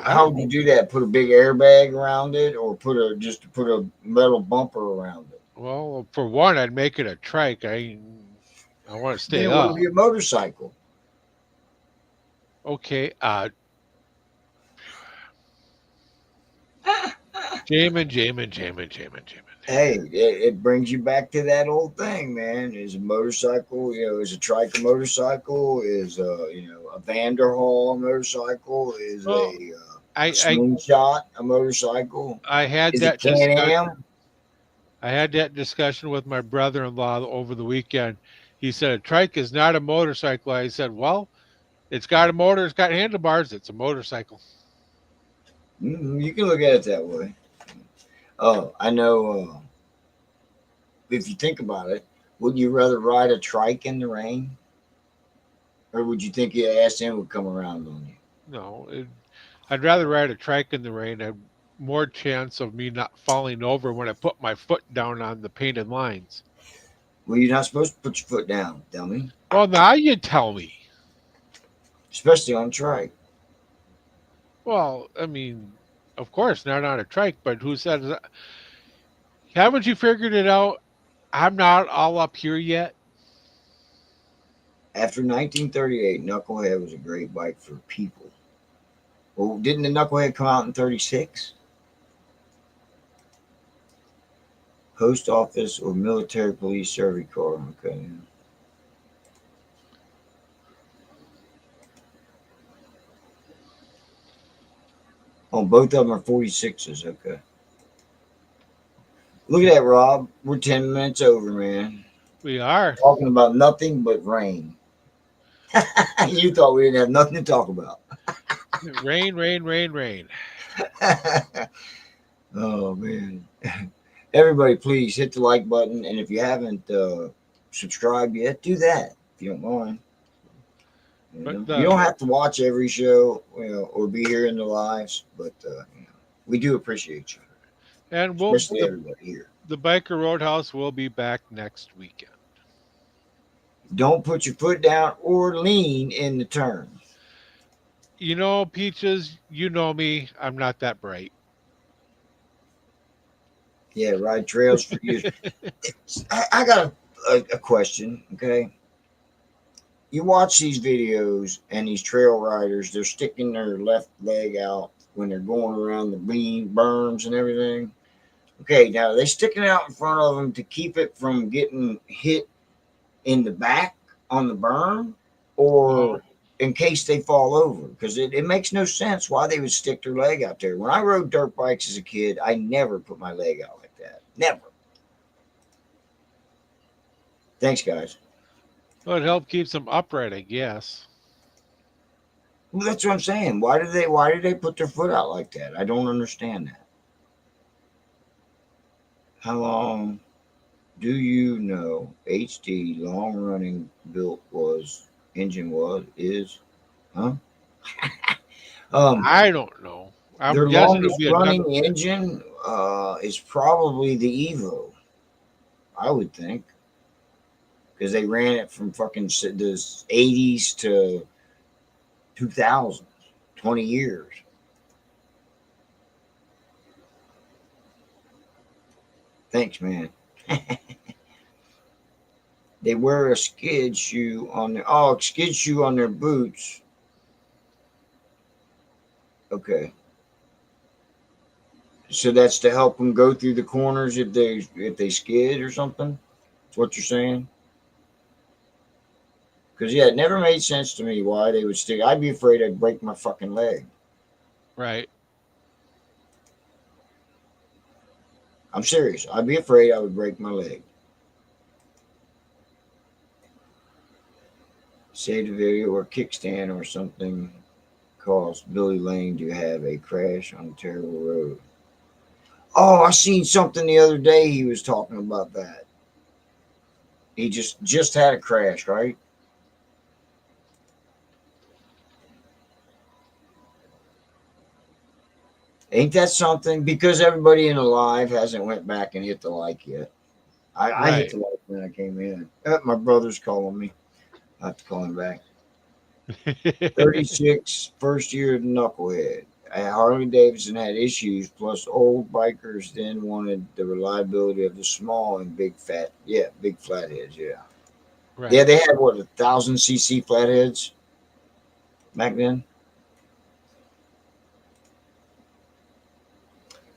[SPEAKER 2] How'd you do that? Put a big airbag around it, or put a metal bumper around it?
[SPEAKER 1] Well, for one, I'd make it a trike. I want to
[SPEAKER 2] Then
[SPEAKER 1] stay
[SPEAKER 2] it
[SPEAKER 1] up.
[SPEAKER 2] wouldn't be a motorcycle.
[SPEAKER 1] Okay. Jamin.
[SPEAKER 2] Hey, it brings you back to that old thing, man. Is a motorcycle, is a trike a motorcycle? Is a Vanderhall a motorcycle? Is
[SPEAKER 1] Well,
[SPEAKER 2] a slingshot a motorcycle?
[SPEAKER 1] I had
[SPEAKER 2] Is
[SPEAKER 1] that
[SPEAKER 2] it Can-Am?
[SPEAKER 1] discussion. I had that discussion with my brother-in-law over the weekend. He said a trike is not a motorcycle. I said, well, it's got a motor, it's got handlebars, it's a motorcycle.
[SPEAKER 2] You can look at it that way. Oh, I know. If you think about it, would you rather ride a trike in the rain, or would you think your ass end would come around on you?
[SPEAKER 1] No, I'd rather ride a trike in the rain. I have more chance of me not falling over when I put my foot down on the painted lines.
[SPEAKER 2] Well, you're not supposed to put your foot down, dummy.
[SPEAKER 1] Well, now you tell me.
[SPEAKER 2] Especially on trike.
[SPEAKER 1] Well, I mean, of course, not on a trike, but who said that? Haven't you figured it out? I'm not all up here yet.
[SPEAKER 2] After 1938, Knucklehead was a great bike for people. Well, didn't the Knucklehead come out in 36? Post office or military police survey car. Okay. Oh, both of them are 46s. Okay. Look at that, Rob. We're 10 minutes over, man.
[SPEAKER 1] We are.
[SPEAKER 2] Talking about nothing but rain. You thought we didn't have nothing to talk about.
[SPEAKER 1] Rain.
[SPEAKER 2] Oh, man. Everybody, please hit the like button. And if you haven't subscribed yet, do that if you don't mind. You don't have to watch every show, or be here in the lives, but we do appreciate you.
[SPEAKER 1] And
[SPEAKER 2] Especially everybody here.
[SPEAKER 1] The Biker Roadhouse will be back next weekend.
[SPEAKER 2] Don't put your foot down or lean in the turn.
[SPEAKER 1] Peaches, you know me. I'm not that bright.
[SPEAKER 2] Yeah, ride trails for you. I got a question, okay? You watch these videos and these trail riders, they're sticking their left leg out when they're going around the berms and everything. Okay, now they're sticking out in front of them to keep it from getting hit in the back on the berm, or in case they fall over, because it makes no sense why they would stick their leg out there. When I rode dirt bikes as a kid, I never put my leg out like that. Never. Thanks, guys.
[SPEAKER 1] Well, it helped keeps them upright, I guess.
[SPEAKER 2] Well, that's what I'm saying. Why did they put their foot out like that? I don't understand that. How long do you know HD long running built engine is? Huh?
[SPEAKER 1] I don't know. I'm
[SPEAKER 2] Their
[SPEAKER 1] guessing it'll
[SPEAKER 2] longest
[SPEAKER 1] be
[SPEAKER 2] running
[SPEAKER 1] another.
[SPEAKER 2] engine is probably the Evo, I would think, because they ran it from fucking the 80s to 2000, 20 years. Thanks, man. They wear a skid shoe on their boots. Okay. So that's to help them go through the corners if they skid or something. That's what you're saying. Because yeah, it never made sense to me why they would stick. I'd be afraid I'd break my fucking leg.
[SPEAKER 1] Right.
[SPEAKER 2] I'm serious. I'd be afraid I would break my leg. Save the video or kickstand or something caused Billy Lane to have a crash on a terrible road. Oh, I seen something the other day. He was talking about that. He just had a crash, right? Ain't that something? Because everybody in the live hasn't went back and hit the like yet. I hit the like when I came in. My brother's calling me. I have to call him back. 36, first year of Knucklehead. Harley Davidson had issues, plus old bikers then wanted the reliability of the small and big flatheads, yeah.
[SPEAKER 1] Right.
[SPEAKER 2] Yeah, they had, 1,000cc flatheads back then?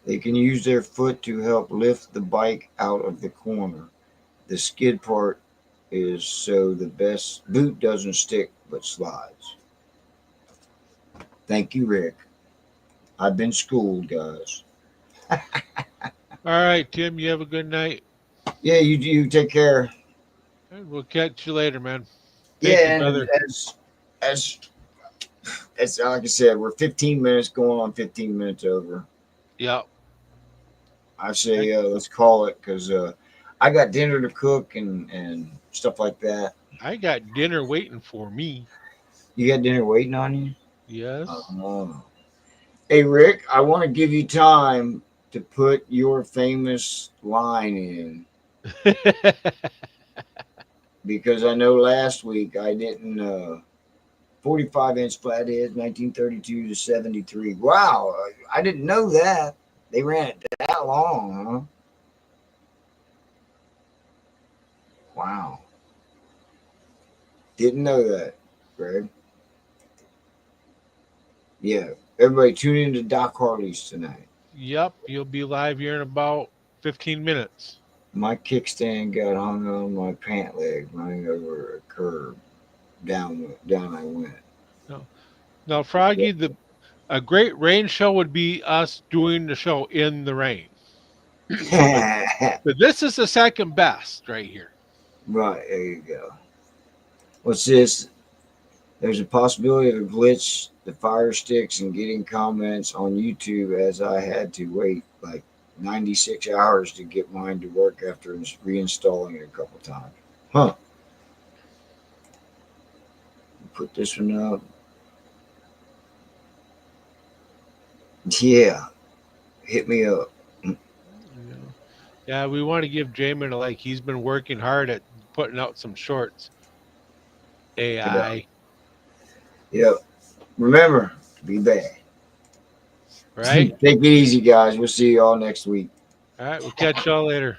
[SPEAKER 2] They can use their foot to help lift the bike out of the corner. The skid part is so the best boot doesn't stick but slides. Thank you, Rick. I've been schooled, guys.
[SPEAKER 1] All right, Tim, you have a good night.
[SPEAKER 2] Yeah, you take care.
[SPEAKER 1] And we'll catch you later, man.
[SPEAKER 2] Yeah,
[SPEAKER 1] Thank you,
[SPEAKER 2] and
[SPEAKER 1] brother.
[SPEAKER 2] as like I said, we're 15 minutes going on 15 minutes over.
[SPEAKER 1] Yep.
[SPEAKER 2] I say let's call it, because I got dinner to cook and stuff like that.
[SPEAKER 1] I got dinner waiting for me.
[SPEAKER 2] You got dinner waiting on you?
[SPEAKER 1] Yes.
[SPEAKER 2] Hey, Rick, I want to give you time to put your famous line in, because I know last week I didn't 45-inch flatheads 1932 to 73. Wow, I didn't know that. They ran it that long, huh? Wow. Didn't know that, Greg. Yeah. Everybody tune in to Doc Harley's tonight.
[SPEAKER 1] Yep. You'll be live here in about 15 minutes.
[SPEAKER 2] My kickstand got hung on my pant leg running over a curb. Down I went.
[SPEAKER 1] Now, Froggy, a great rain show would be us doing the show in the rain. But this is the second best right here.
[SPEAKER 2] Right, there you go. What's this? There's a possibility of a glitch, the fire sticks, and getting comments on YouTube, as I had to wait like 96 hours to get mine to work after reinstalling it a couple times. Huh. Put this one up. Yeah. Hit me up.
[SPEAKER 1] Yeah, we want to give Jamin a like. He's been working hard at putting out some shorts. AI.
[SPEAKER 2] Yep. Remember, be bad.
[SPEAKER 1] Right?
[SPEAKER 2] Take it easy, guys. We'll see you all next week.
[SPEAKER 1] All right. We'll catch y'all later.